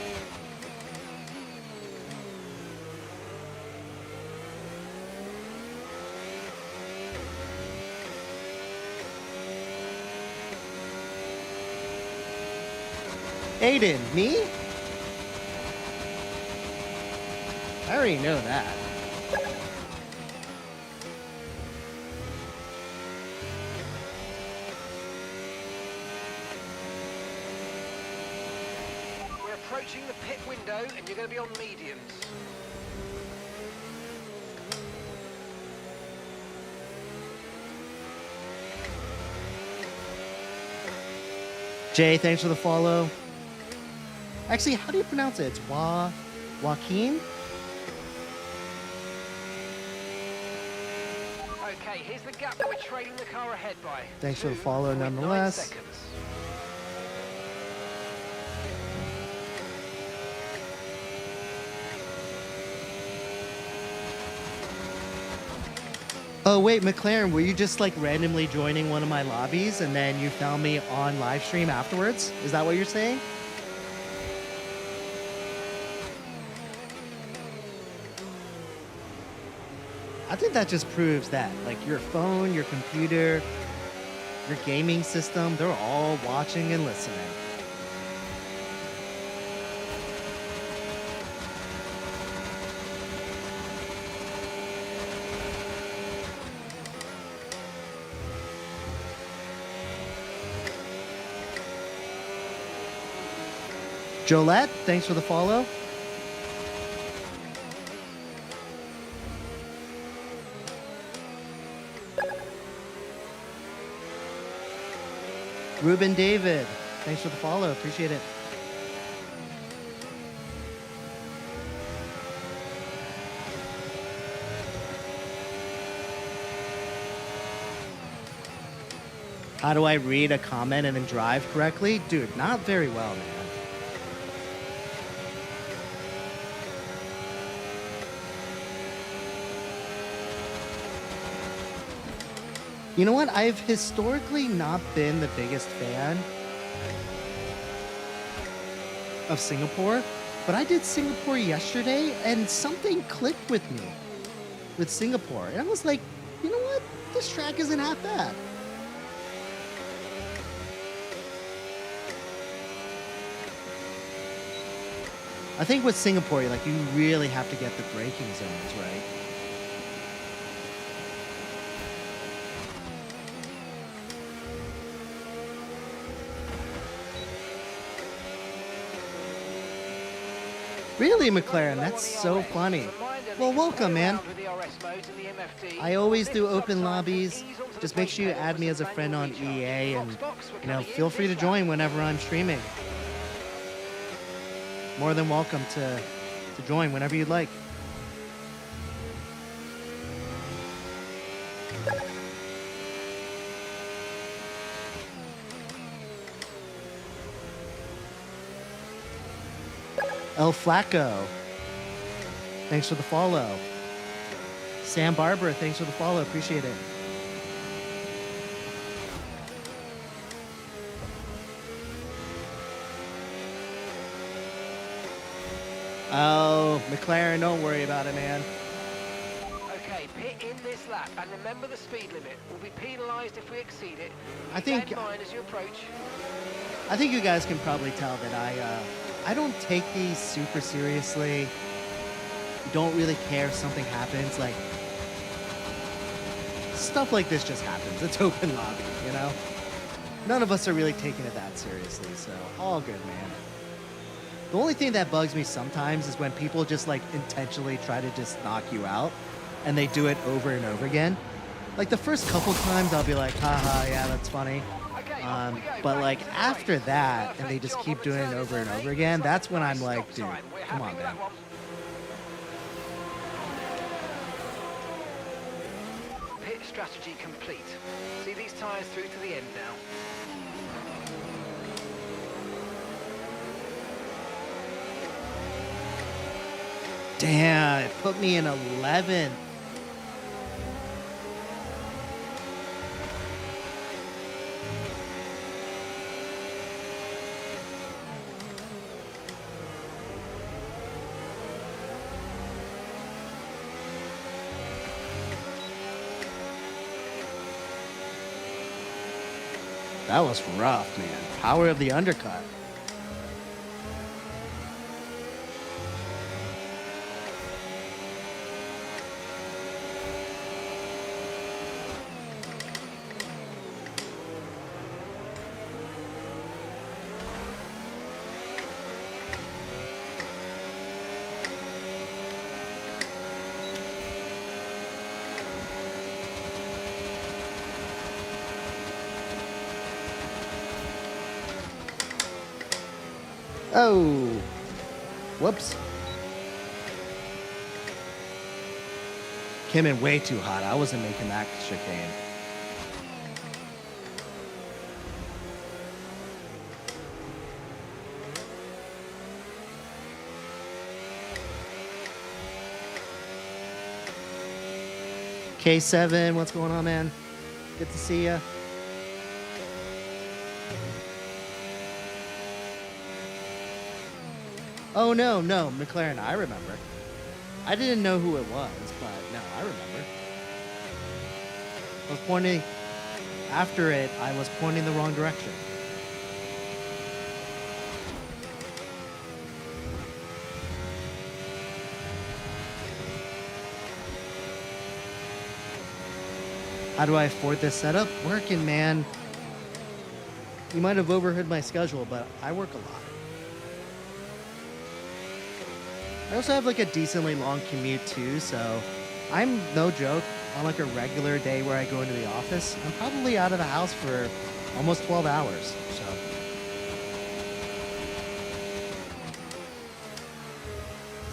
Aiden, me? I already know that. We're approaching the pit window and you're going to be on mediums. Jay, thanks for the follow. Actually, how do you pronounce it? It's Joaquin? Okay, here's the gap that we're trailing the car ahead by. Thanks for the follow 2.9 nonetheless. seconds. Oh, wait, McLaren, were you just like randomly joining one of my lobbies and then you found me on live stream afterwards? Is that what you're saying? I think that just proves that like your phone, your computer, your gaming system, they're all watching and listening. Jolette, thanks for the follow. Ruben David, thanks for the follow. Appreciate it. How do I read a comment and then drive correctly? Dude, not very well, man. You know what? I've historically not been the biggest fan of Singapore, but I did Singapore yesterday and something clicked with me with Singapore. And I was like, you know what? This track isn't half bad. I think with Singapore, like you really have to get the braking zones right. Really, McLaren? That's so funny. Well, welcome, man. I always do open lobbies. Just make sure you add me as a friend on EA and, you know, feel free to join whenever I'm streaming. More than welcome to join whenever you'd like. El Flaco, thanks for the follow. Sam Barber, thanks for the follow. Appreciate it. Oh, McLaren, don't worry about it, man. Okay, pit in this lap and remember the speed limit. We'll be penalised if we exceed it. I think Keep that in mind as you approach. I think you guys can probably tell that I don't take these super seriously. Don't really care if something happens. Like stuff like this just happens. It's open lobby, you know? None of us are really taking it that seriously, so all good, man. The only thing that bugs me sometimes is when people just like intentionally try to just knock you out and they do it over and over again. Like the first couple times I'll be like, haha, yeah, that's funny. But like after that, and they just keep doing it over and over again, that's when I'm like, dude, come on, man. Pit strategy complete. See these tyres through to the end now. Damn, it put me in 11th. That was rough, man. Power of the undercut. Oh, whoops. Came in way too hot. I wasn't making that chicane. K7, what's going on, man? Good to see ya. Oh, no, McLaren, I remember. I didn't know who it was, but no, I remember. I was pointing, after it, I was pointing the wrong direction. How do I afford this setup? Working, man. You might have overheard my schedule, but I work a lot. I also have like a decently long commute too, so I'm no joke. On like a regular day where I go into the office, I'm probably out of the house for almost 12 hours. So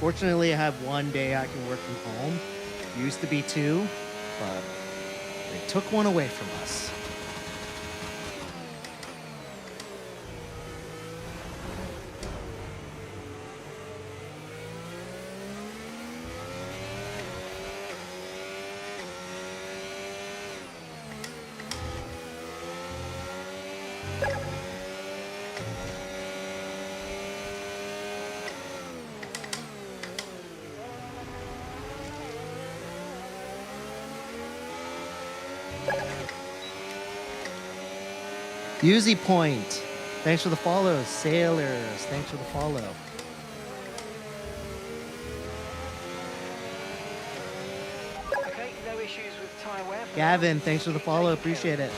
fortunately, I have one day I can work from home. Used to be two, but they took one away from us. Uzi Point, thanks for the follow. Sailors, thanks for the follow. Okay, no issues with tyre wear. Gavin, thanks for the follow. Appreciate it.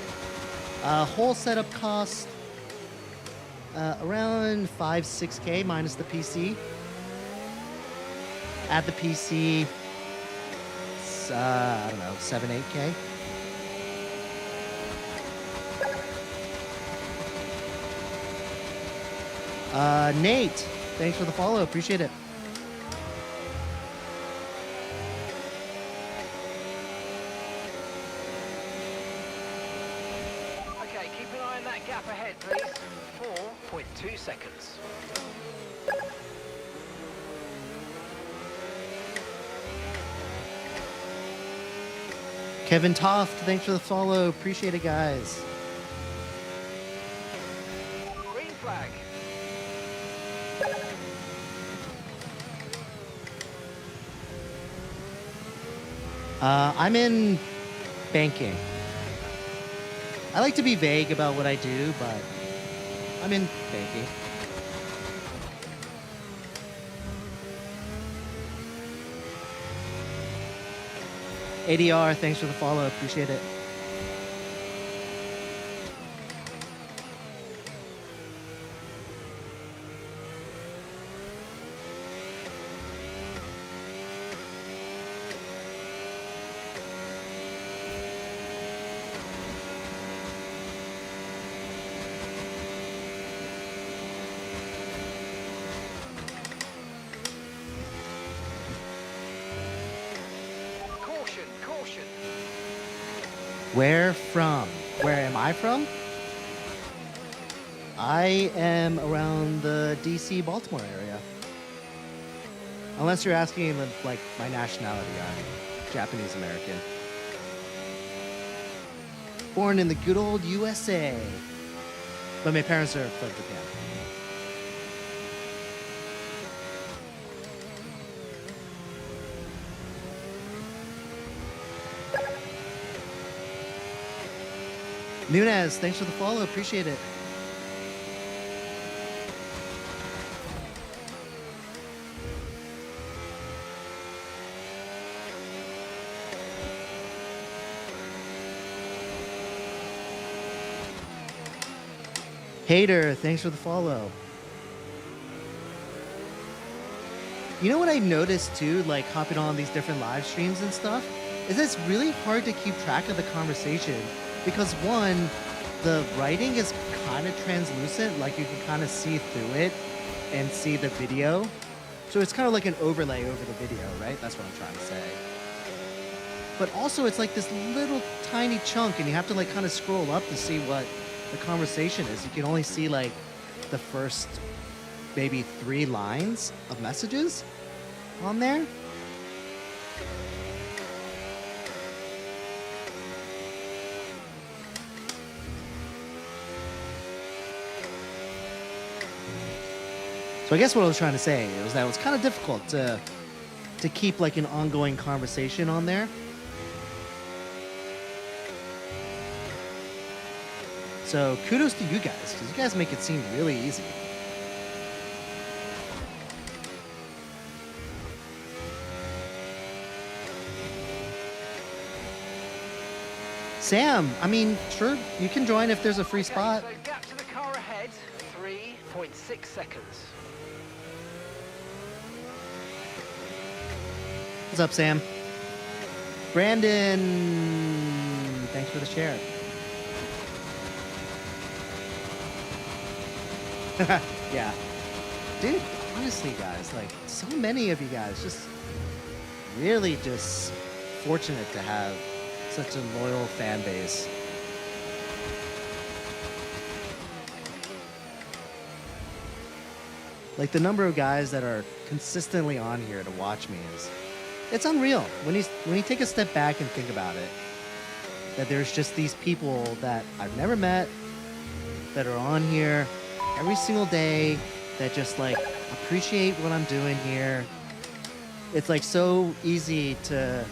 Whole setup cost around 5-6K minus the PC. Add the PC, I don't know, 7-8K. Nate, thanks for the follow. Appreciate it. Okay, keep an eye on that gap ahead, please. 4.2 seconds. Kevin Toft, thanks for the follow. Appreciate it, guys. Green flag. I'm in banking. I like to be vague about what I do, but I'm in banking. ADR, thanks for the follow. Appreciate it. Caution. Where from? Where am I from? I am around the DC Baltimore area. Unless you're asking like my nationality, I'm Japanese American. Born in the good old USA. But my parents are from Japan. Nunez, thanks for the follow. Appreciate it. Hater, thanks for the follow. You know what I noticed too, like hopping on these different live streams and stuff, is it's really hard to keep track of the conversation because one, the writing is kind of translucent, like you can kind of see through it and see the video. So it's kind of like an overlay over the video, right? That's what I'm trying to say. But also it's like this little tiny chunk and you have to like kind of scroll up to see what the conversation is. You can only see like the first maybe 3 lines of messages on there. So I guess what I was trying to say was that it was kind of difficult to keep like an ongoing conversation on there. So kudos to you guys, because you guys make it seem really easy. Sam, I mean, sure, you can join if there's a free spot. So gap to the car ahead, 3.6 seconds. What's up, Sam? Brandon, thanks for the share. Yeah. Dude, honestly, guys, like, so many of you guys just really just fortunate to have such a loyal fan base. Like, the number of guys that are consistently on here to watch me is, it's unreal. When you take a step back and think about it, that there's just these people that I've never met that are on here every single day that just like appreciate what I'm doing here. It's like so easy to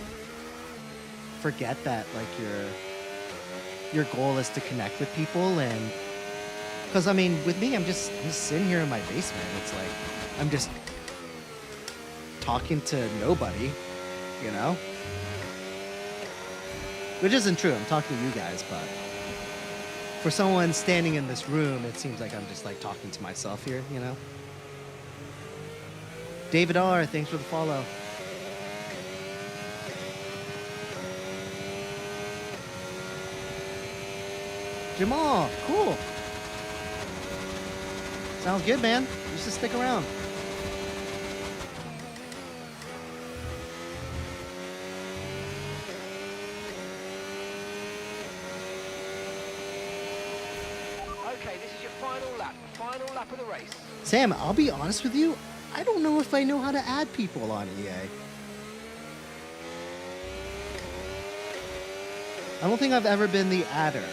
forget that like your goal is to connect with people. And because I mean with me I'm just sitting here in my basement. It's like I'm just talking to nobody, you know, which isn't true. I'm talking to you guys, but for someone standing in this room, it seems like I'm just like talking to myself here, you know? David R., thanks for the follow. Jamal, cool. Sounds good, man. You should stick around. Okay, this is your final lap of the race. Sam, I'll be honest with you. I don't know if I know how to add people on EA. I don't think I've ever been the adder.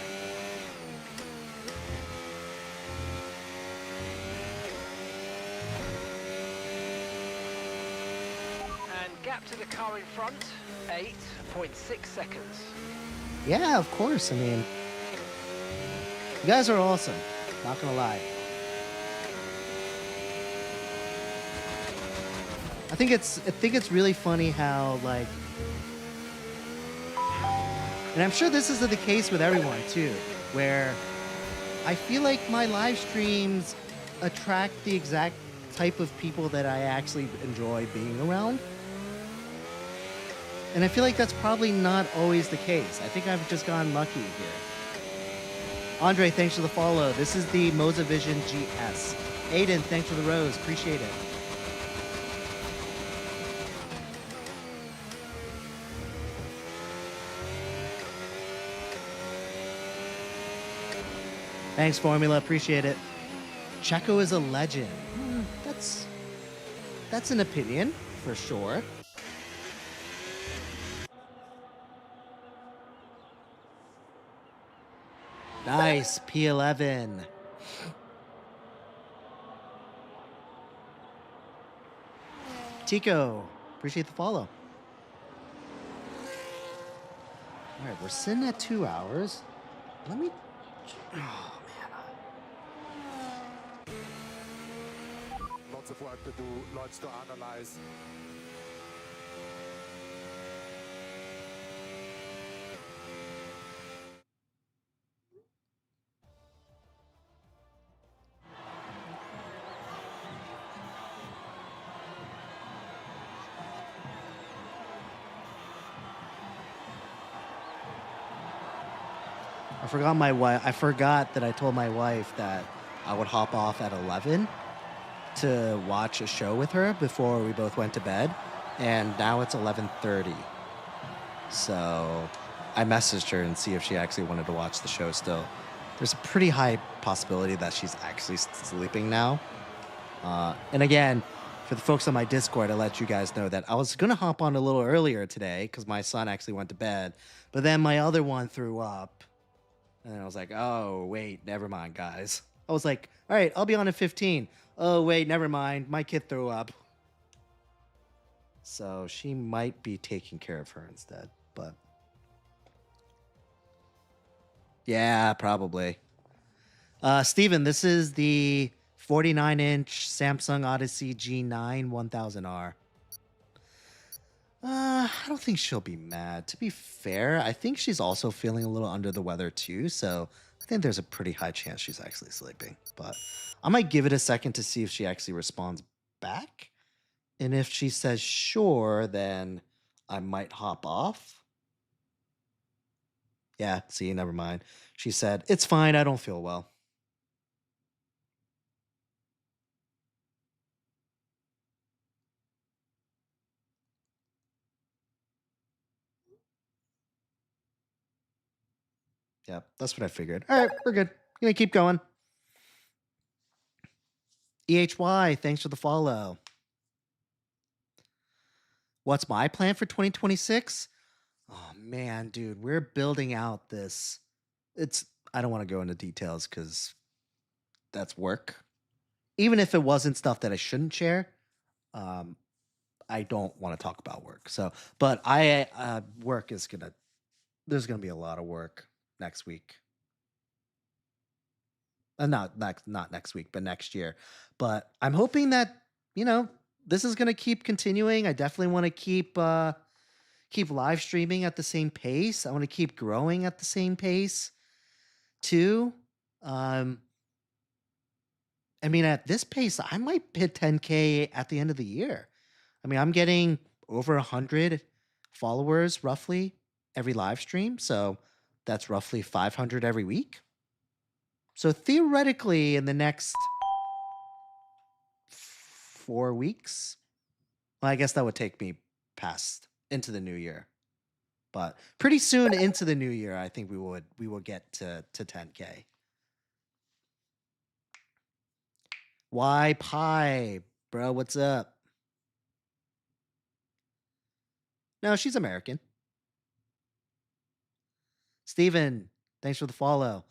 And gap to the car in front, 8.6 seconds. Yeah, of course. I mean, you guys are awesome. Not gonna lie. I think it's really funny how like, and I'm sure this is the case with everyone too, where I feel like my live streams attract the exact type of people that I actually enjoy being around. And I feel like that's probably not always the case. I think I've just gotten lucky here. Andre, thanks for the follow. This is the Mozavision GS. Aiden, thanks for the rose. Appreciate it. Thanks, Formula. Appreciate it. Checo is a legend. That's an opinion. for sure. Nice, P11. Tico, appreciate the follow. All right, we're sitting at 2 hours. Let me. Oh, Lots of work to do, lots to analyze. I forgot my wife. I forgot that I told my wife that I would hop off at 11 to watch a show with her before we both went to bed, and now it's 11:30. So I messaged her and see if she actually wanted to watch the show still. There's a pretty high possibility that she's actually sleeping now. And again, for the folks on my Discord, I let you guys know that I was going to hop on a little earlier today because my son actually went to bed, but then my other one threw up. And I was like, oh, wait, never mind, guys. I was like, all right, I'll be on at 15. Oh, wait, never mind. My kid threw up. So she might be taking care of her instead, but yeah, probably. Steven, this is the 49-inch Samsung Odyssey G9 1000R. I don't think she'll be mad. To be fair, I think she's also feeling a little under the weather too, so I think there's a pretty high chance she's actually sleeping. But I might give it a second to see if she actually responds back. And if she says sure, then I might hop off. Yeah, see, never mind. She said, it's fine, I don't feel well. Yeah, that's what I figured. All right, we're good. Gonna keep going. EHY, thanks for the follow. What's my plan for 2026? Oh man, dude, we're building out this. I don't want to go into details because that's work. Even if it wasn't stuff that I shouldn't share, um, I don't want to talk about work. So, but work is there's gonna be a lot of work next week. Not next week, but next year. But I'm hoping that this is gonna keep continuing. I definitely want to keep live streaming at the same pace. I want to keep growing at the same pace too. Um, I mean, at this pace, I might hit 10K at the end of the year. I mean, I'm getting over 100 followers roughly every live stream, so that's roughly 500 every week. So theoretically, in the next 4 weeks, well, I guess that would take me past into the new year. But pretty soon into the new year, I think we will get to 10K. Why pie, bro? What's up? No, she's American. Steven, thanks for the follow.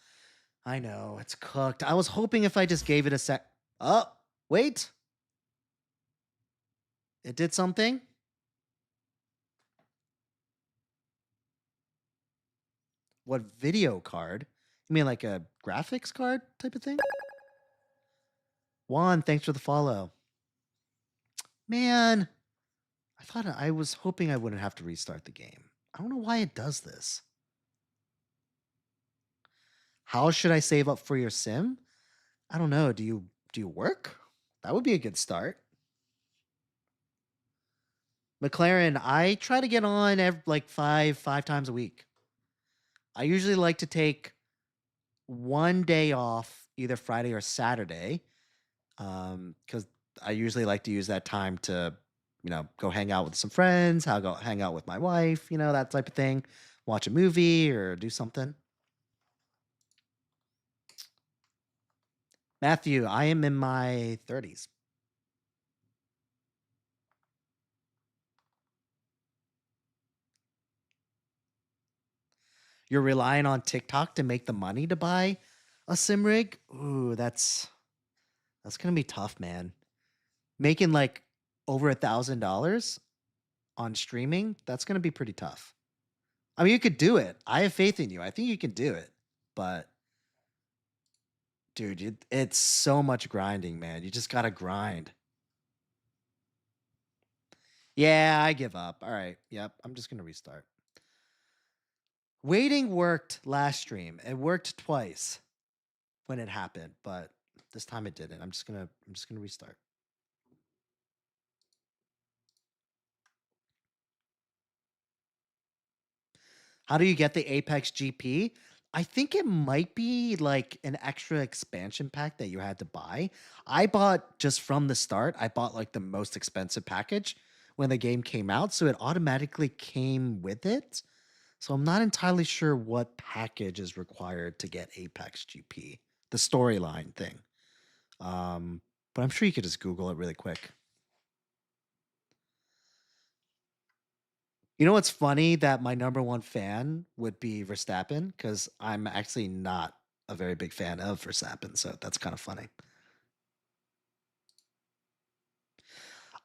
I know, it's cooked. I was hoping if I just gave it a sec. Oh, wait. It did something? What video card? You mean like a graphics card type of thing? Juan, thanks for the follow. Man, I was hoping I wouldn't have to restart the game. I don't know why it does this. How should I save up for your sim? I don't know. Do you work? That would be a good start. McLaren, I try to get on like five times a week. I usually like to take one day off, either Friday or Saturday, because I usually like to use that time to, go hang out with some friends, go hang out with my wife, that type of thing, watch a movie or do something. Matthew, I am in my 30s. you're relying on TikTok to make the money to buy a sim rig. Ooh, that's gonna be tough, man. Making like over $1,000 on streaming, that's gonna be pretty tough. I mean, you could do it. I have faith in you. I think you can do it. But dude, it's so much grinding, man. You just gotta grind. Yeah, I give up. All right. Yep. I'm just gonna restart. Waiting worked last stream. It worked twice when it happened, but this time it didn't. I'm just gonna restart. How do you get the Apex GP? I think it might be like an extra expansion pack that you had to buy. I bought just from the start, I bought like the most expensive package when the game came out, so it automatically came with it. So I'm not entirely sure what package is required to get Apex GP, the storyline thing. But I'm sure you could just Google it really quick. You know what's funny? That my number one fan would be Verstappen because I'm actually not a very big fan of Verstappen, so that's kind of funny.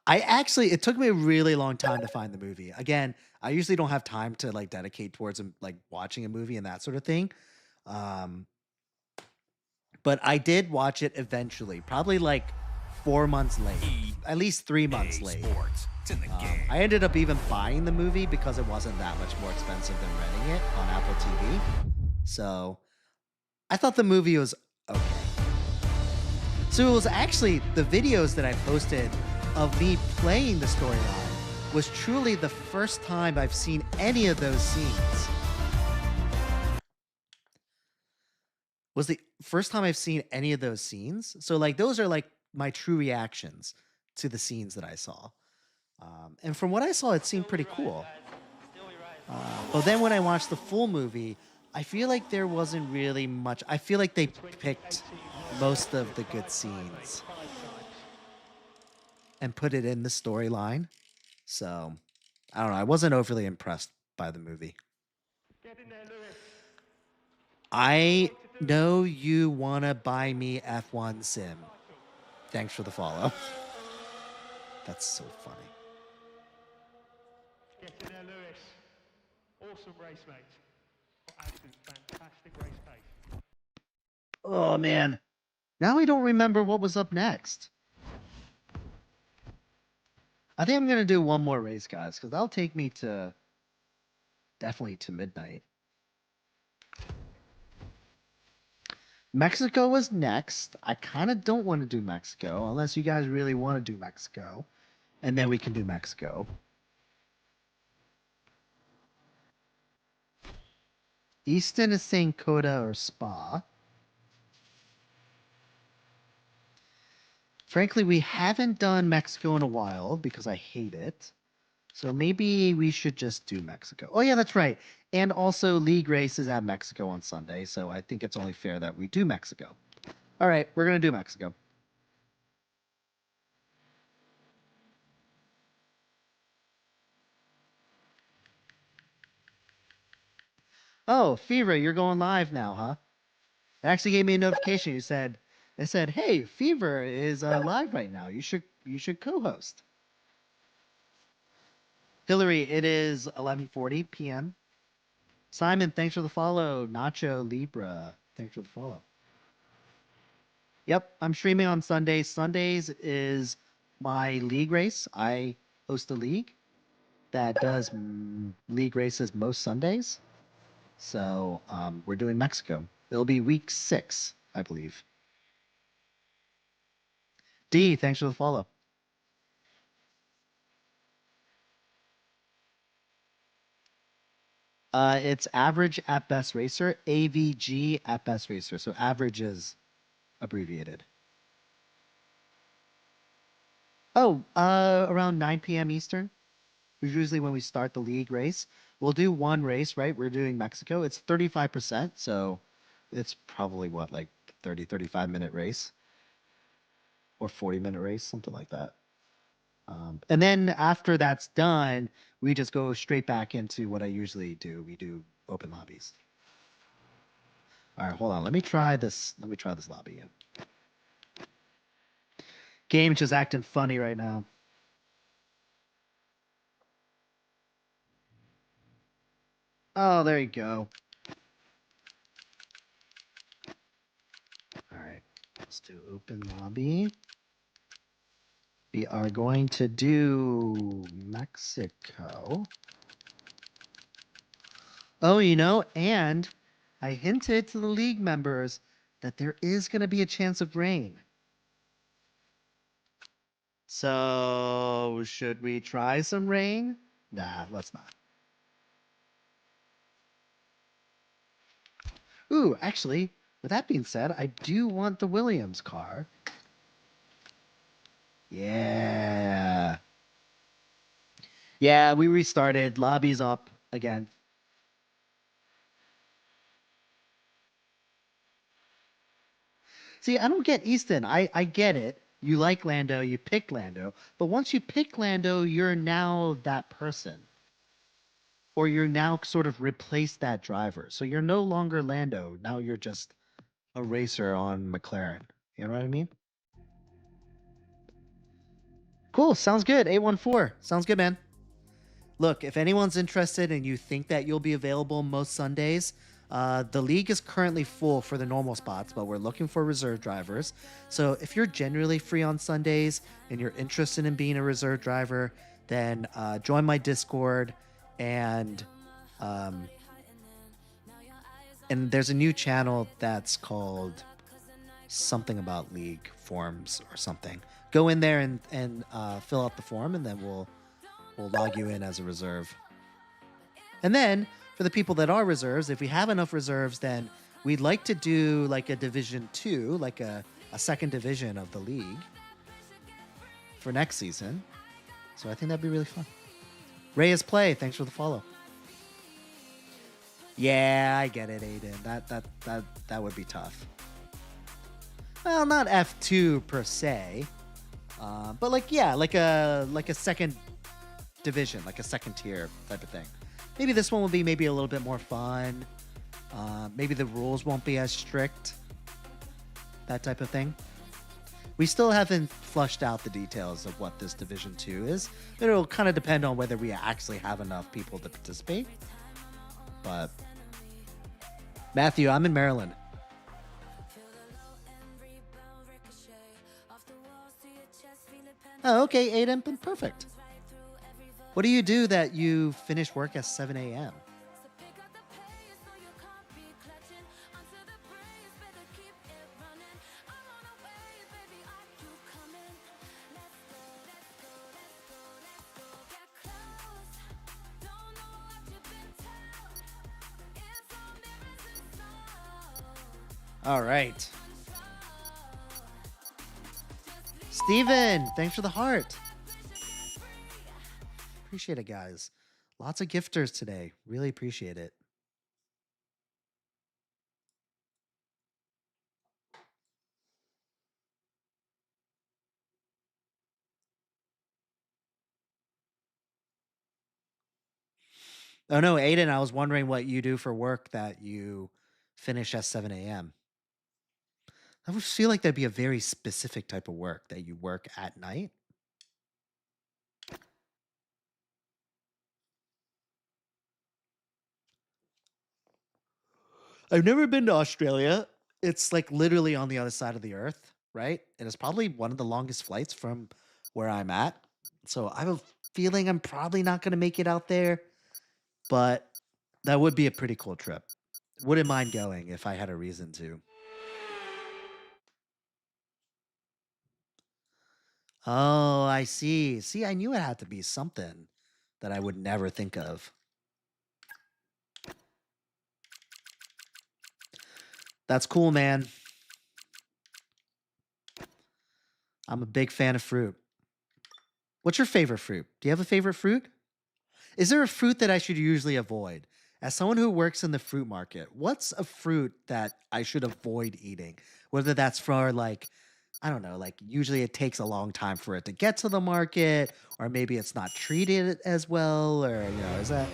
It took me a really long time to find the movie. Again, I usually don't have time to like dedicate towards like watching a movie and that sort of thing. Um, but I did watch it eventually, probably like 4 months late, at least 3 months late. I ended up even buying the movie because it wasn't that much more expensive than renting it on Apple TV. So I thought the movie was okay. So it was actually the videos that I posted of me playing the storyline was truly the first time I've seen any of those scenes. Was the first time I've seen any of those scenes. So like those are like my true reactions to the scenes that I saw. And from what I saw, it seemed pretty cool. But then when I watched the full movie, I feel like there wasn't really much. I feel like they picked most of the good scenes and put it in the storyline. So I don't know. I wasn't overly impressed by the movie. I know you want to buy me F1 Sim. Thanks for the follow. That's so funny. Get in there, Lewis. Awesome race, mate. Absolute fantastic race pace. Oh, man. Now I don't remember what was up next. I think I'm going to do one more race, guys, because that'll take me to definitely to midnight. Mexico was next. I kind of don't want to do Mexico unless you guys really want to do Mexico. And then we can do Mexico. Easton is saying Coda or Spa. Frankly, we haven't done Mexico in a while because I hate it. So maybe we should just do Mexico. Oh, yeah, that's right. And also, league races at Mexico on Sunday. So I think it's only fair that we do Mexico. All right, we're going to do Mexico. Oh, Fever, you're going live now, huh? It actually gave me a notification. It said, "Hey, Fever is live right now. You should co-host." Hillary, it is 11:40 p.m. Simon, thanks for the follow. Nacho Libra, thanks for the follow. Yep, I'm streaming on Sundays. Sundays is my league race. I host a league that does league races most Sundays. So we're doing Mexico. It'll be week 6, I believe. D, thanks for the follow. It's average at best racer, AVG at best racer. So average is abbreviated. Oh, around 9 p.m. Eastern. Usually when we start the league race, we'll do one race, right? We're doing Mexico. It's 35%, so it's probably what, like 35-minute race or 40-minute race, something like that. And then after that's done, we just go straight back into what I usually do. We do open lobbies. All right, hold on. Let me try this. Let me try this lobby again. Game's just acting funny right now. Oh, there you go. All right, let's do open lobby. We are going to do Mexico. Oh, and I hinted to the league members that there is going to be a chance of rain. So, should we try some rain? Nah, let's not. Ooh, actually, with that being said, I do want the Williams car. Yeah. Yeah, we restarted. Lobby's up again. See, I don't get Easton. I get it. You like Lando, you pick Lando, but once you pick Lando, you're now that person. Or you're now sort of replaced that driver. So you're no longer Lando. Now you're just a racer on McLaren. You know what I mean? Cool. Sounds good. 814. Sounds good, man. Look, if anyone's interested and you think that you'll be available most Sundays, the league is currently full for the normal spots, but we're looking for reserve drivers. So if you're generally free on Sundays and you're interested in being a reserve driver, then join my Discord and there's a new channel that's called something about league forums or something. Go in there and fill out the form, and then we'll log you in as a reserve. And then for the people that are reserves, if we have enough reserves, then we'd like to do like a Division 2, like a second division of the league for next season. So I think that'd be really fun. Reyes Play, thanks for the follow. Yeah, I get it, Aiden. That would be tough. Well, not F2 per se, but like a second division, like a second tier type of thing. Maybe this one will be maybe a little bit more fun. Maybe the rules won't be as strict. That type of thing. We still haven't flushed out the details of what this Division 2 is. It'll kind of depend on whether we actually have enough people to participate. But Matthew, I'm in Maryland. Oh, okay, Aiden, perfect. What do you do that you finish work at 7 a.m.? All right. Steven, thanks for the heart. Appreciate it, guys. Lots of gifters today. Really appreciate it. Oh no, Aiden, I was wondering what you do for work that you finish at 7 a.m. I would feel like that'd be a very specific type of work that you work at night. I've never been to Australia. It's like literally on the other side of the earth, right? And it's probably one of the longest flights from where I'm at. So I have a feeling I'm probably not going to make it out there, but that would be a pretty cool trip. Wouldn't mind going if I had a reason to. Oh, I see. See, I knew it had to be something that I would never think of. That's cool, man. I'm a big fan of fruit. What's your favorite fruit? Do you have a favorite fruit? Is there a fruit that I should usually avoid? As someone who works in the fruit market, what's a fruit that I should avoid eating? Whether that's for like, I don't know, like usually it takes a long time for it to get to the market, or maybe it's not treated as well, or is that